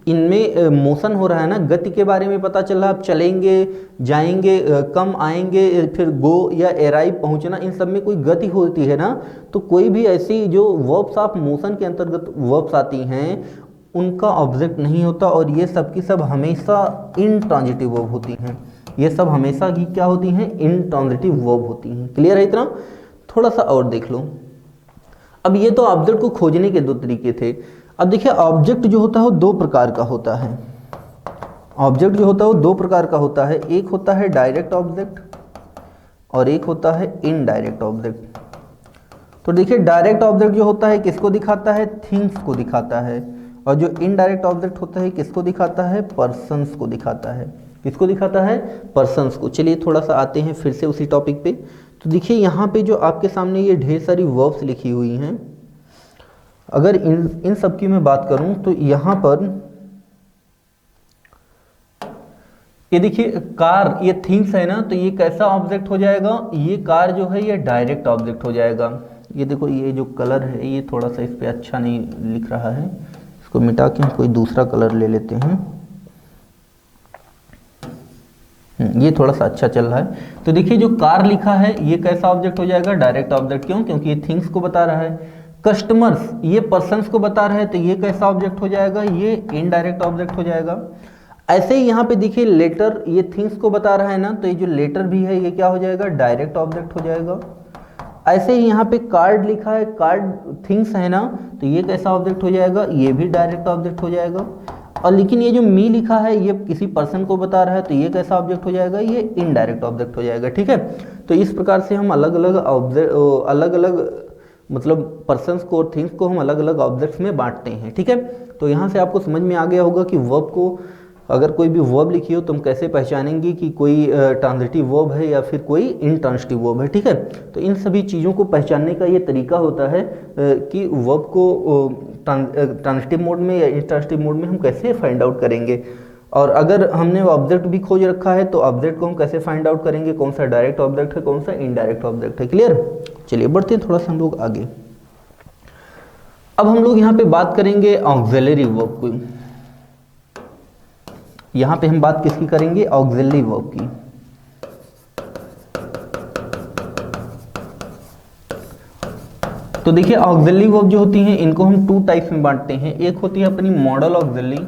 इनमें मोशन हो रहा है ना, गति के बारे में पता चल रहा है। आप चलेंगे, जाएंगे, कम आएंगे, फिर गो या अराइव पहुंचना, इन सब में कोई गति होती है ना। तो कोई भी ऐसी जो वर्ब्स ऑफ मोशन के अंतर्गत वर्ब्स आती हैं उनका ऑब्जेक्ट नहीं होता, और ये सब की सब हमेशा इनट्रांजिटिव वर्ब होती हैं। ये सब हमेशा की क्या होती हैं, इंट्रांजिटिव वर्ब होती हैं। क्लियर है इतना? थोड़ा सा और देख लो। अब ये तो ऑब्जेक्ट को खोजने के दो तरीके थे। अब देखिए ऑब्जेक्ट जो होता है वो दो प्रकार का होता है। ऑब्जेक्ट जो होता है वो दो प्रकार का होता है, एक होता है डायरेक्ट ऑब्जेक्ट और एक होता है इनडायरेक्ट ऑब्जेक्ट। तो देखिए डायरेक्ट ऑब्जेक्ट जो होता है किसको दिखाता है, थिंग्स को दिखाता है, और जो इनडायरेक्ट ऑब्जेक्ट होता है किसको दिखाता है, पर्सन्स को दिखाता है। किसको दिखाता है, पर्सन्स को। चलिए थोड़ा सा आते हैं फिर से उसी टॉपिक पे। तो देखिए यहाँ पे जो आपके सामने ये ढेर सारी वर्ब्स लिखी हुई हैं, अगर इन सब की मैं बात करूं तो यहाँ पर ये देखिए कार, ये थिंग्स है ना, तो ये कैसा ऑब्जेक्ट हो जाएगा, ये कार जो है ये डायरेक्ट ऑब्जेक्ट हो जाएगा। ये देखो ये जो कलर है ये थोड़ा सा इस पे अच्छा नहीं लिख रहा है, इसको मिटा के हम कोई दूसरा कलर ले लेते हैं। ये थोड़ा सा अच्छा चल रहा है। तो देखिए जो कार लिखा है ये कैसा ऑब्जेक्ट हो जाएगा, डायरेक्ट ऑब्जेक्ट। क्यों? क्योंकि ये थिंग्स को बता रहा है। कस्टमर्स ये पर्सन्स को बता रहा है, तो ये कैसा ऑब्जेक्ट हो जाएगा, ये इनडायरेक्ट ऑब्जेक्ट हो जाएगा। ऐसे ही यहाँ पे देखिए लेटर, ये थिंग्स को बता रहा है ना, तो ये जो लेटर भी है ये क्या हो जाएगा, डायरेक्ट ऑब्जेक्ट हो जाएगा। ऐसे ही यहाँ पे कार्ड लिखा है, कार्ड थिंग्स है ना, तो ये कैसा ऑब्जेक्ट हो जाएगा, ये भी डायरेक्ट ऑब्जेक्ट हो जाएगा। और लेकिन ये जो मी लिखा है ये किसी पर्सन को बता रहा है, तो ये कैसा ऑब्जेक्ट हो जाएगा, ये इनडायरेक्ट ऑब्जेक्ट हो जाएगा। ठीक है, तो इस प्रकार से हम अलग अलग ऑब्जेक्ट, अलग अलग मतलब पर्सन्स को और थिंग्स को हम अलग अलग ऑब्जेक्ट्स में बांटते हैं। ठीक है, तो यहाँ से आपको समझ में आ गया होगा कि वर्ब को, अगर कोई भी वर्ब लिखी हो तो हम कैसे पहचानेंगे कि कोई ट्रांजिटिव वर्ब है या फिर कोई इनट्रांजिटिव वर्ब है। ठीक है, तो इन सभी चीज़ों को पहचानने का ये तरीका होता है कि वर्ब को ट्रांजिटिव मोड में या इनट्रांजिटिव मोड में हम कैसे फाइंड आउट करेंगे। और अगर हमने ऑब्जेक्ट भी खोज रखा है तो ऑब्जेक्ट को हम कैसे फाइंड आउट करेंगे, कौन सा डायरेक्ट ऑब्जेक्ट है, कौन सा इनडायरेक्ट ऑब्जेक्ट है। क्लियर? चलिए बढ़ते हैं थोड़ा सा हम लोग आगे। अब हम लोग यहाँ पे बात करेंगे ऑक्सिलरी वर्ब की। यहाँ पे हम बात किसकी करेंगे, ऑक्सिलरी वर्ब की। तो देखिए ऑक्सिलरी वर्ब जो होती हैं इनको हम टू टाइप्स में बांटते हैं। एक होती है अपनी मॉडल ऑक्सिलरी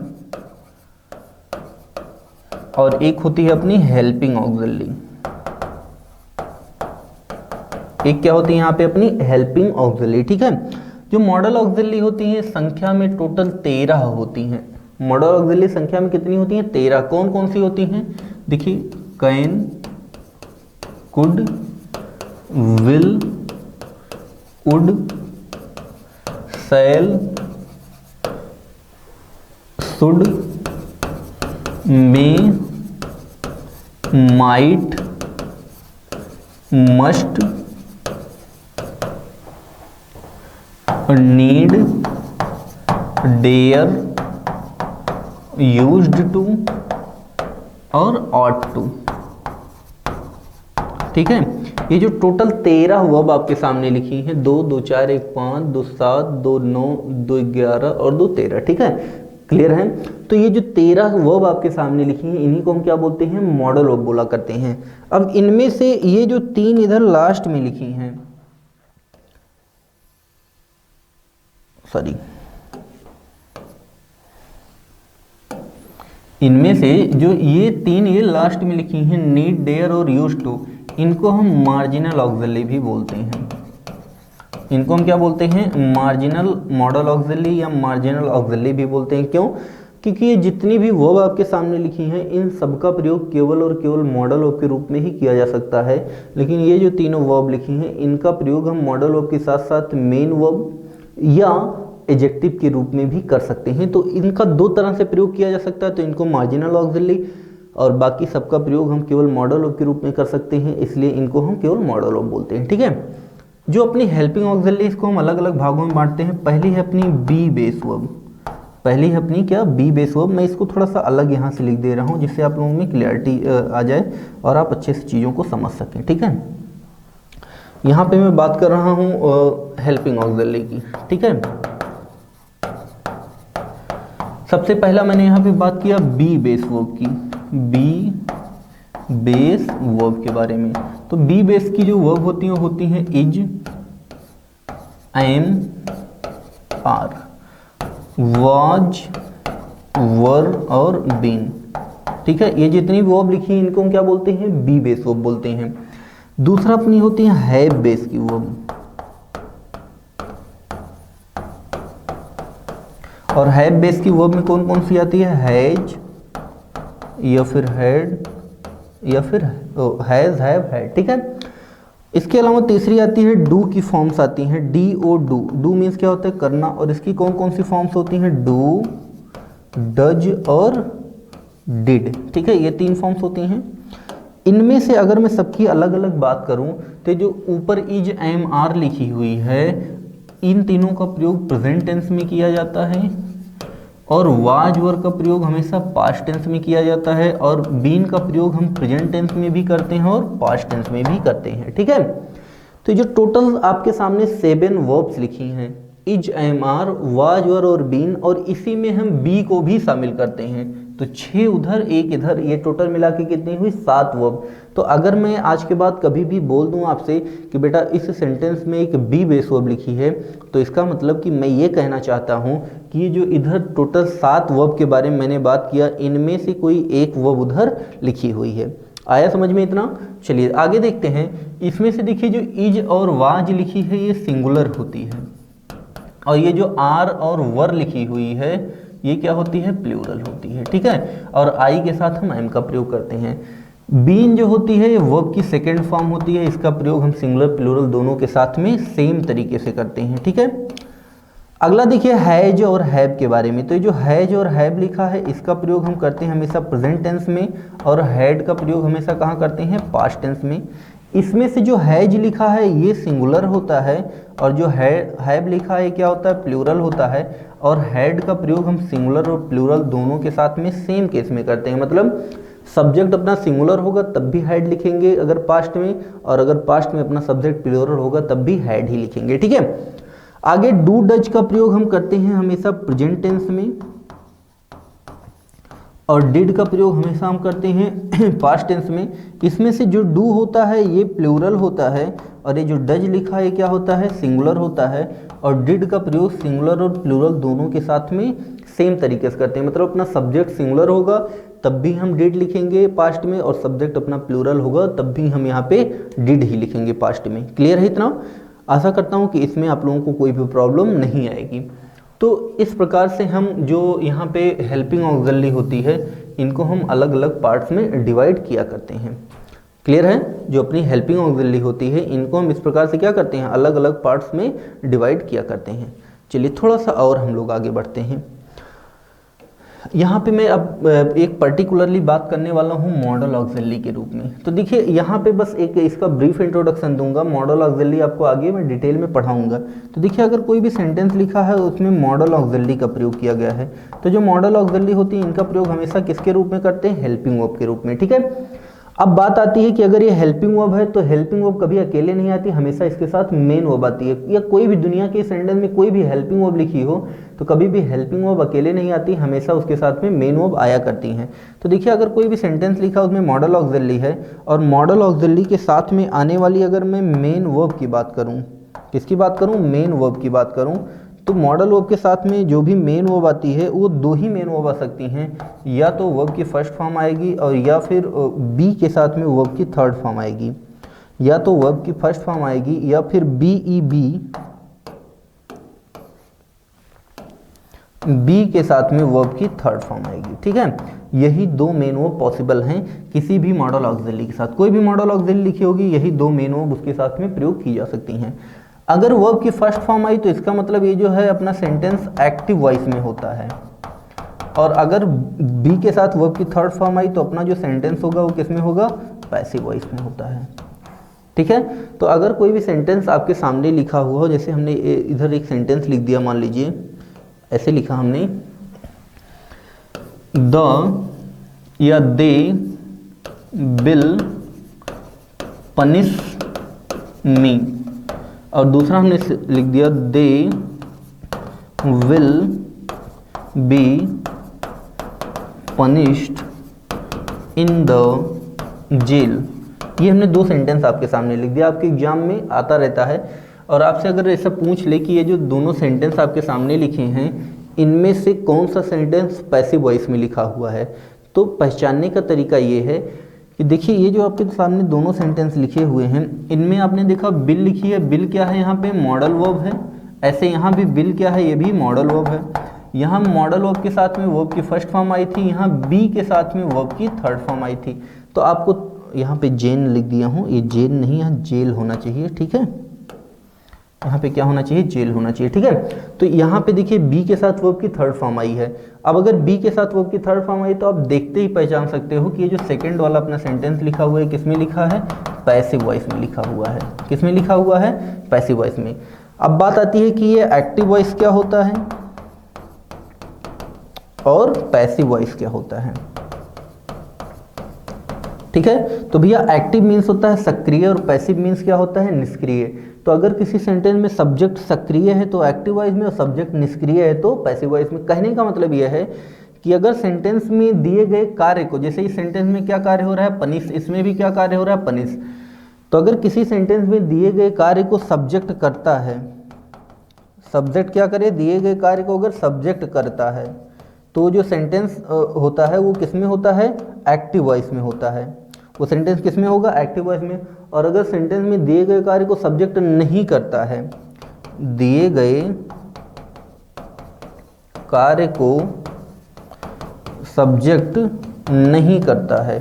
और एक होती है अपनी हेल्पिंग ऑक्सिलरी। एक क्या होती है यहाँ पे अपनी हेल्पिंग ऑक्सिलरी। ठीक है, जो मॉडल ऑक्सिलरी होती है संख्या में टोटल 13 होती हैं। मॉडल ऑक्सिलरी संख्या में कितनी होती हैं, 13। कौन कौन सी होती हैं, देखिए can, could, will, would, shall, should, may, might, must, need, dare, used to और ऑट टू। ठीक है, ये जो टोटल 13 वर्ब आपके सामने लिखी हैं, 2, 2, 4, 1, 5, 2, 7, 2, 9, 2, 11 और 2, 13। ठीक है, क्लियर है? तो ये जो 13 वर्ब आपके सामने लिखी हैं इन्हीं को हम क्या बोलते हैं, मॉडल वर्ब बोला करते हैं। अब इनमें से ये जो 3 इधर लास्ट में लिखी हैं, सॉरी, इनमें से जो ये 3 ये लास्ट में लिखी हैं, नीड, डेयर और यूज्ड टू, इनको हम मार्जिनल ऑक्सिलरी भी बोलते हैं। इनको हम क्या बोलते हैं, मार्जिनल मॉडल ऑक्सिलरी या मार्जिनल ऑक्सिलरी भी बोलते हैं। क्यों? क्योंकि ये जितनी भी वर्ब आपके सामने लिखी हैं इन सबका प्रयोग केवल और केवल मॉडल वर्ब के रूप में ही किया जा सकता है। लेकिन ये जो तीनों वर्ब लिखी हैं इनका प्रयोग हम मॉडल वर्ब के साथ साथ मेन वर्ब या एडजेक्टिव के रूप में भी कर सकते हैं। तो इनका 2 तरह से प्रयोग किया जा सकता है। तो इनको मार्जिनल ऑक्सिलरी और बाकी सबका प्रयोग हम केवल मॉडल वर्ब के रूप में कर सकते हैं, इसलिए इनको हम केवल मॉडल वर्ब बोलते हैं। ठीक है, जो अपनी हेल्पिंग ऑक्सिलरी इसको हम अलग अलग भागों में बांटते हैं। पहली है अपनी बी बेस वर्ब। पहली है अपनी क्या, बी बेस वर्ब। मैं इसको थोड़ा सा अलग यहाँ से लिख दे रहा हूँ जिससे आप लोगों में क्लियरिटी आ जाए और आप अच्छे से चीज़ों को समझ सकें। ठीक है, यहाँ पे मैं बात कर रहा हूँ हेल्पिंग ऑक्सिलरी की। ठीक है, सबसे पहला मैंने यहाँ पे बात किया बी बेस वर्ब की, बी बेस वर्ब के बारे में। तो बी बेस की जो वर्ब होती हैं is, am, are, was, were और बीन। ठीक है, ये जितनी वर्ब लिखी है इनको हम क्या बोलते हैं, बी बेस वर्ब बोलते हैं। दूसरा अपनी होती है हैव बेस की वर्ब, और हैव बेस की वर्ब में कौन कौन सी आती है, हैज या फिर हैड या फिर हैज, हैव, हैड, ठीक है। इसके अलावा तीसरी आती है डू की फॉर्म्स आती हैं, d o do, do means क्या होता है, करना, और इसकी कौन कौन सी फॉर्म्स होती हैं, डू, डज और डिड, ठीक है, ये 3 फॉर्म्स होती हैं। इनमें से अगर मैं सबकी अलग अलग बात करूं तो जो ऊपर इज, एम, आर लिखी हुई है, इन तीनों का प्रयोग प्रेजेंट टेंस में किया जाता है, और वाज वर का प्रयोग हमेशा पास्ट टेंस में किया जाता है, और बीन का प्रयोग हम प्रेजेंट टेंस में भी करते हैं और पास्ट टेंस में भी करते हैं, ठीक है। तो जो टोटल आपके सामने 7 वर्ब्स लिखी हैं, is, am, are, was were और बीन, और इसी में हम बी को भी शामिल करते हैं, तो 6 उधर 1 इधर, ये टोटल मिला के कितनी हुई, 7 वर्ब। तो अगर मैं आज के बाद कभी भी बोल दूं आपसे कि बेटा इस सेंटेंस में एक बी बेस वर्ब लिखी है, तो इसका मतलब कि मैं ये कहना चाहता हूं कि ये जो इधर टोटल 7 वर्ब के बारे में मैंने बात किया, इनमें से कोई एक वर्ब उधर लिखी हुई है। आया समझ में इतना? चलिए आगे देखते हैं। इसमें से देखिए जो इज और वाज लिखी है ये सिंगुलर होती है, और ये जो आर और वर लिखी हुई है ये क्या होती है, प्लूरल होती है, ठीक है। और आई के साथ हम एम का प्रयोग करते हैं। बीन जो होती है ये वर्ब की सेकेंड फॉर्म होती है, इसका प्रयोग हम सिंगुलर प्लूरल दोनों के साथ में सेम तरीके से करते हैं, ठीक है। अगला देखिए हैज और हैव के बारे में। तो ये जो हैज और हैव लिखा है इसका प्रयोग हम करते हैं हमेशा प्रेजेंट टेंस में, और हैड का प्रयोग हमेशा कहाँ करते हैं, पास्ट टेंस में। इसमें से जो हैज लिखा है ये सिंगुलर होता है, और जो हैव लिखा है क्या होता है, प्लूरल होता है, और हैड का प्रयोग हम सिंगुलर और प्लूरल दोनों के साथ में सेम केस में करते हैं। मतलब सब्जेक्ट अपना सिंगुलर होगा तब भी हैड लिखेंगे अगर पास्ट में, और अगर पास्ट में अपना सब्जेक्ट प्लूरल होगा तब भी हैड ही लिखेंगे, ठीक है। आगे डू डज का प्रयोग हम करते हैं हमेशा प्रेजेंट टेंस में, और डिड का प्रयोग हमेशा हम करते हैं पास्ट टेंस में। इसमें से जो डू होता है ये प्लूरल होता है, और ये जो डज लिखा है क्या होता है, सिंगुलर होता है, और डिड का प्रयोग सिंगुलर और प्लूरल दोनों के साथ में सेम तरीके से करते हैं। मतलब अपना सब्जेक्ट सिंगुलर होगा तब भी हम डिड लिखेंगे पास्ट में, और सब्जेक्ट अपना प्लूरल होगा तब भी हम यहाँ पे डिड ही लिखेंगे पास्ट में। क्लियर है इतना? आशा करता हूँ कि इसमें आप लोगों को कोई भी प्रॉब्लम नहीं आएगी। तो इस प्रकार से हम जो यहाँ पे हेल्पिंग ऑक्सिलरी होती है इनको हम अलग अलग पार्ट्स में डिवाइड किया करते हैं। क्लियर है? जो अपनी हेल्पिंग ऑक्सिलरी होती है इनको हम इस प्रकार से क्या करते हैं, अलग अलग पार्ट्स में डिवाइड किया करते हैं। चलिए थोड़ा सा और हम लोग आगे बढ़ते हैं। यहाँ पे मैं अब एक पर्टिकुलरली बात करने वाला हूँ मॉडल ऑक्सिलरी के रूप में। तो देखिए यहाँ पे बस एक इसका ब्रीफ इंट्रोडक्शन दूंगा, मॉडल ऑक्सिलरी आपको आगे मैं डिटेल में पढ़ाऊंगा। तो देखिए अगर कोई भी सेंटेंस लिखा है उसमें मॉडल ऑक्सिलरी का प्रयोग किया गया है, तो जो मॉडल ऑक्सिलरी होती है इनका प्रयोग हमेशा किसके रूप में करते हैं, हेल्पिंग वर्ब के रूप में, ठीक है। अब बात आती है कि अगर ये हेल्पिंग वर्ब है तो हेल्पिंग वर्ब कभी अकेले नहीं आती, हमेशा इसके साथ मेन वर्ब आती है। या कोई भी दुनिया के सेंटेंस में कोई भी हेल्पिंग वर्ब लिखी हो तो कभी भी हेल्पिंग वर्ब अकेले नहीं आती, हमेशा उसके साथ में मेन वर्ब आया करती हैं। तो देखिए अगर कोई भी सेंटेंस लिखा उसमें मॉडल ऑक्सिलरी है, और मॉडल ऑक्सिलरी के साथ में आने वाली अगर मैं मेन वर्ब की बात करूँ, किसकी बात करूँ, मेन वर्ब की बात करूँ, तो मॉडल वर्ब के साथ में जो भी मेन वर्ब आती है वो 2 ही मेन वर्ब आ सकती हैं, या तो वर्ब की फर्स्ट फॉर्म आएगी और या फिर बी के साथ में वर्ब की थर्ड फॉर्म आएगी, या तो वर्ब की फर्स्ट फॉर्म आएगी या फिर बी के साथ में वर्ब की थर्ड फॉर्म आएगी, ठीक है। यही 2 मेन वर्ब पॉसिबल हैं किसी भी मॉडल ऑक्सिलरी के साथ। कोई भी मॉडल ऑक्सिलरी लिखी होगी यही 2 मेन वर्ब उसके साथ में प्रयोग की जा सकती हैं। अगर वर्ब की फर्स्ट फॉर्म आई तो इसका मतलब ये जो है अपना सेंटेंस एक्टिव वॉइस में होता है, और अगर बी के साथ वर्ब की थर्ड फॉर्म आई तो अपना जो सेंटेंस होगा वो किस में होगा, पैसिव वॉइस में होता है, ठीक है। तो अगर कोई भी सेंटेंस आपके सामने लिखा हुआ हो, जैसे हमने इधर एक सेंटेंस लिख दिया, मान लीजिए ऐसे लिखा हमने, द या दे विल पनिश मी, और दूसरा हमने लिख दिया they will be punished in the jail. ये हमने 2 सेंटेंस आपके सामने लिख दिया। आपके एग्जाम में आता रहता है, और आपसे अगर ऐसा पूछ ले कि ये जो दोनों सेंटेंस आपके सामने लिखे हैं इनमें से कौन सा सेंटेंस पैसिव वॉइस में लिखा हुआ है, तो पहचानने का तरीका ये है कि देखिए ये जो आपके सामने दोनों सेंटेंस लिखे हुए हैं, इनमें आपने देखा बिल लिखी है, बिल क्या है यहाँ पे मॉडल वर्ब है, ऐसे यहाँ भी बिल क्या है, ये भी मॉडल वर्ब है। यहाँ मॉडल वर्ब के साथ में वर्ब की फर्स्ट फॉर्म आई थी, यहाँ बी के साथ में वर्ब की थर्ड फॉर्म आई थी। तो आपको यहाँ पे जेन लिख दिया हूँ, ये जेन नहीं, यहाँ जेल होना चाहिए, ठीक है, यहाँ पे क्या होना चाहिए, जेल होना चाहिए, ठीक है। तो यहाँ पे देखिए बी के साथ वर्ब की थर्ड फॉर्म आई है। अब अगर बी के साथ वर्ब की थर्ड फॉर्म आई तो आप देखते ही पहचान सकते हो कि ये जो सेकंड वाला अपना सेंटेंस लिखा हुआ है किसमें लिखा है, पैसिव वॉइस में लिखा हुआ है। किसमें लिखा हुआ है, पैसिव वॉइस में। अब बात आती है कि ये एक्टिव वॉइस क्या होता है और पैसिव वॉइस क्या होता है, ठीक है। तो भैया एक्टिव मीन्स होता है सक्रिय और पैसिव मीन्स क्या होता है, निष्क्रिय। तो अगर किसी सेंटेंस में सब्जेक्ट सक्रिय है तो एक्टिव वॉइस में और सब्जेक्ट निष्क्रिय है तो पैसिव वॉइस में। कहने का मतलब यह है कि अगर सेंटेंस में दिए गए कार्य को, जैसे इस सेंटेंस में क्या कार्य हो रहा है, पनिश, इसमें भी क्या कार्य हो रहा है, पनिश। तो अगर किसी सेंटेंस में दिए गए कार्य को सब्जेक्ट करता है, सब्जेक्ट क्या करे, दिए गए कार्य को अगर सब्जेक्ट करता है तो जो सेंटेंस होता है वो किस में होता है, एक्टिव वॉइस में होता है। वो सेंटेंस किस में होगा, एक्टिव वॉइस में। और अगर सेंटेंस में दिए गए कार्य को सब्जेक्ट नहीं करता है, दिए गए कार्य को सब्जेक्ट नहीं करता है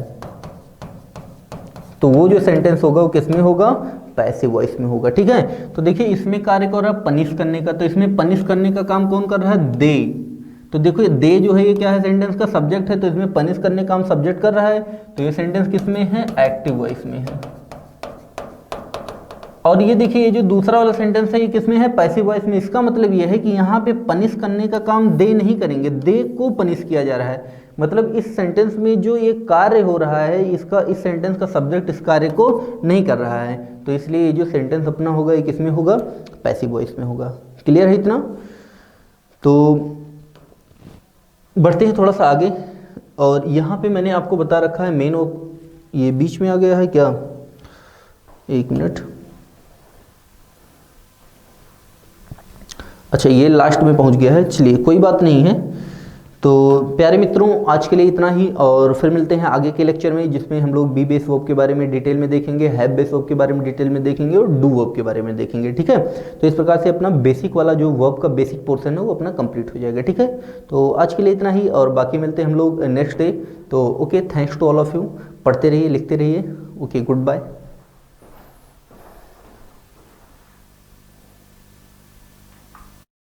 तो वो जो सेंटेंस होगा वो किस में होगा, पैसिव वॉइस में होगा, ठीक है। तो देखिए इसमें कार्य कर रहा है पनिश करने का, तो इसमें पनिश करने का काम कौन कर रहा है, दे। तो देखो दे जो है ये क्या है, सेंटेंस का सब्जेक्ट है, तो इसमें पनिश करने का काम सब्जेक्ट कर रहा है, तो ये सेंटेंस किस में है, एक्टिव वॉइस में है। और ये देखिए ये जो दूसरा वाला सेंटेंस है ये किस में है, पैसिव वॉइस में। इसका मतलब ये है कि यहाँ पे पनिश करने का काम दे नहीं करेंगे, दे को पनिश किया जा रहा है। मतलब इस सेंटेंस में जो ये कार्य हो रहा है इसका, इस सेंटेंस का सब्जेक्ट इस कार्य को नहीं कर रहा है, तो इसलिए ये जो सेंटेंस अपना होगा ये किस में होगा, पैसिव वॉइस में होगा। क्लियर है इतना। तो बढ़ते हैं थोड़ा सा आगे, और यहाँ पे मैंने आपको बता रखा है मेन, ये बीच में आ गया है क्या, एक मिनट, अच्छा ये लास्ट में पहुँच गया है, चलिए कोई बात नहीं है। तो प्यारे मित्रों आज के लिए इतना ही, और फिर मिलते हैं आगे के लेक्चर में जिसमें हम लोग बी बेस वर्ब के बारे में डिटेल में देखेंगे, हैव बेस वर्ब के बारे में डिटेल में देखेंगे और डू वर्ब के बारे में देखेंगे, ठीक है। तो इस प्रकार से अपना बेसिक वाला जो वर्ब का बेसिक पोर्शन है वो अपना कंप्लीट हो जाएगा, ठीक है। तो आज के लिए इतना ही, और बाकी मिलते हैं हम लोग नेक्स्ट डे। तो okay, thanks to all of you, पढ़ते रहिए, लिखते रहिए, ओके, गुड बाय।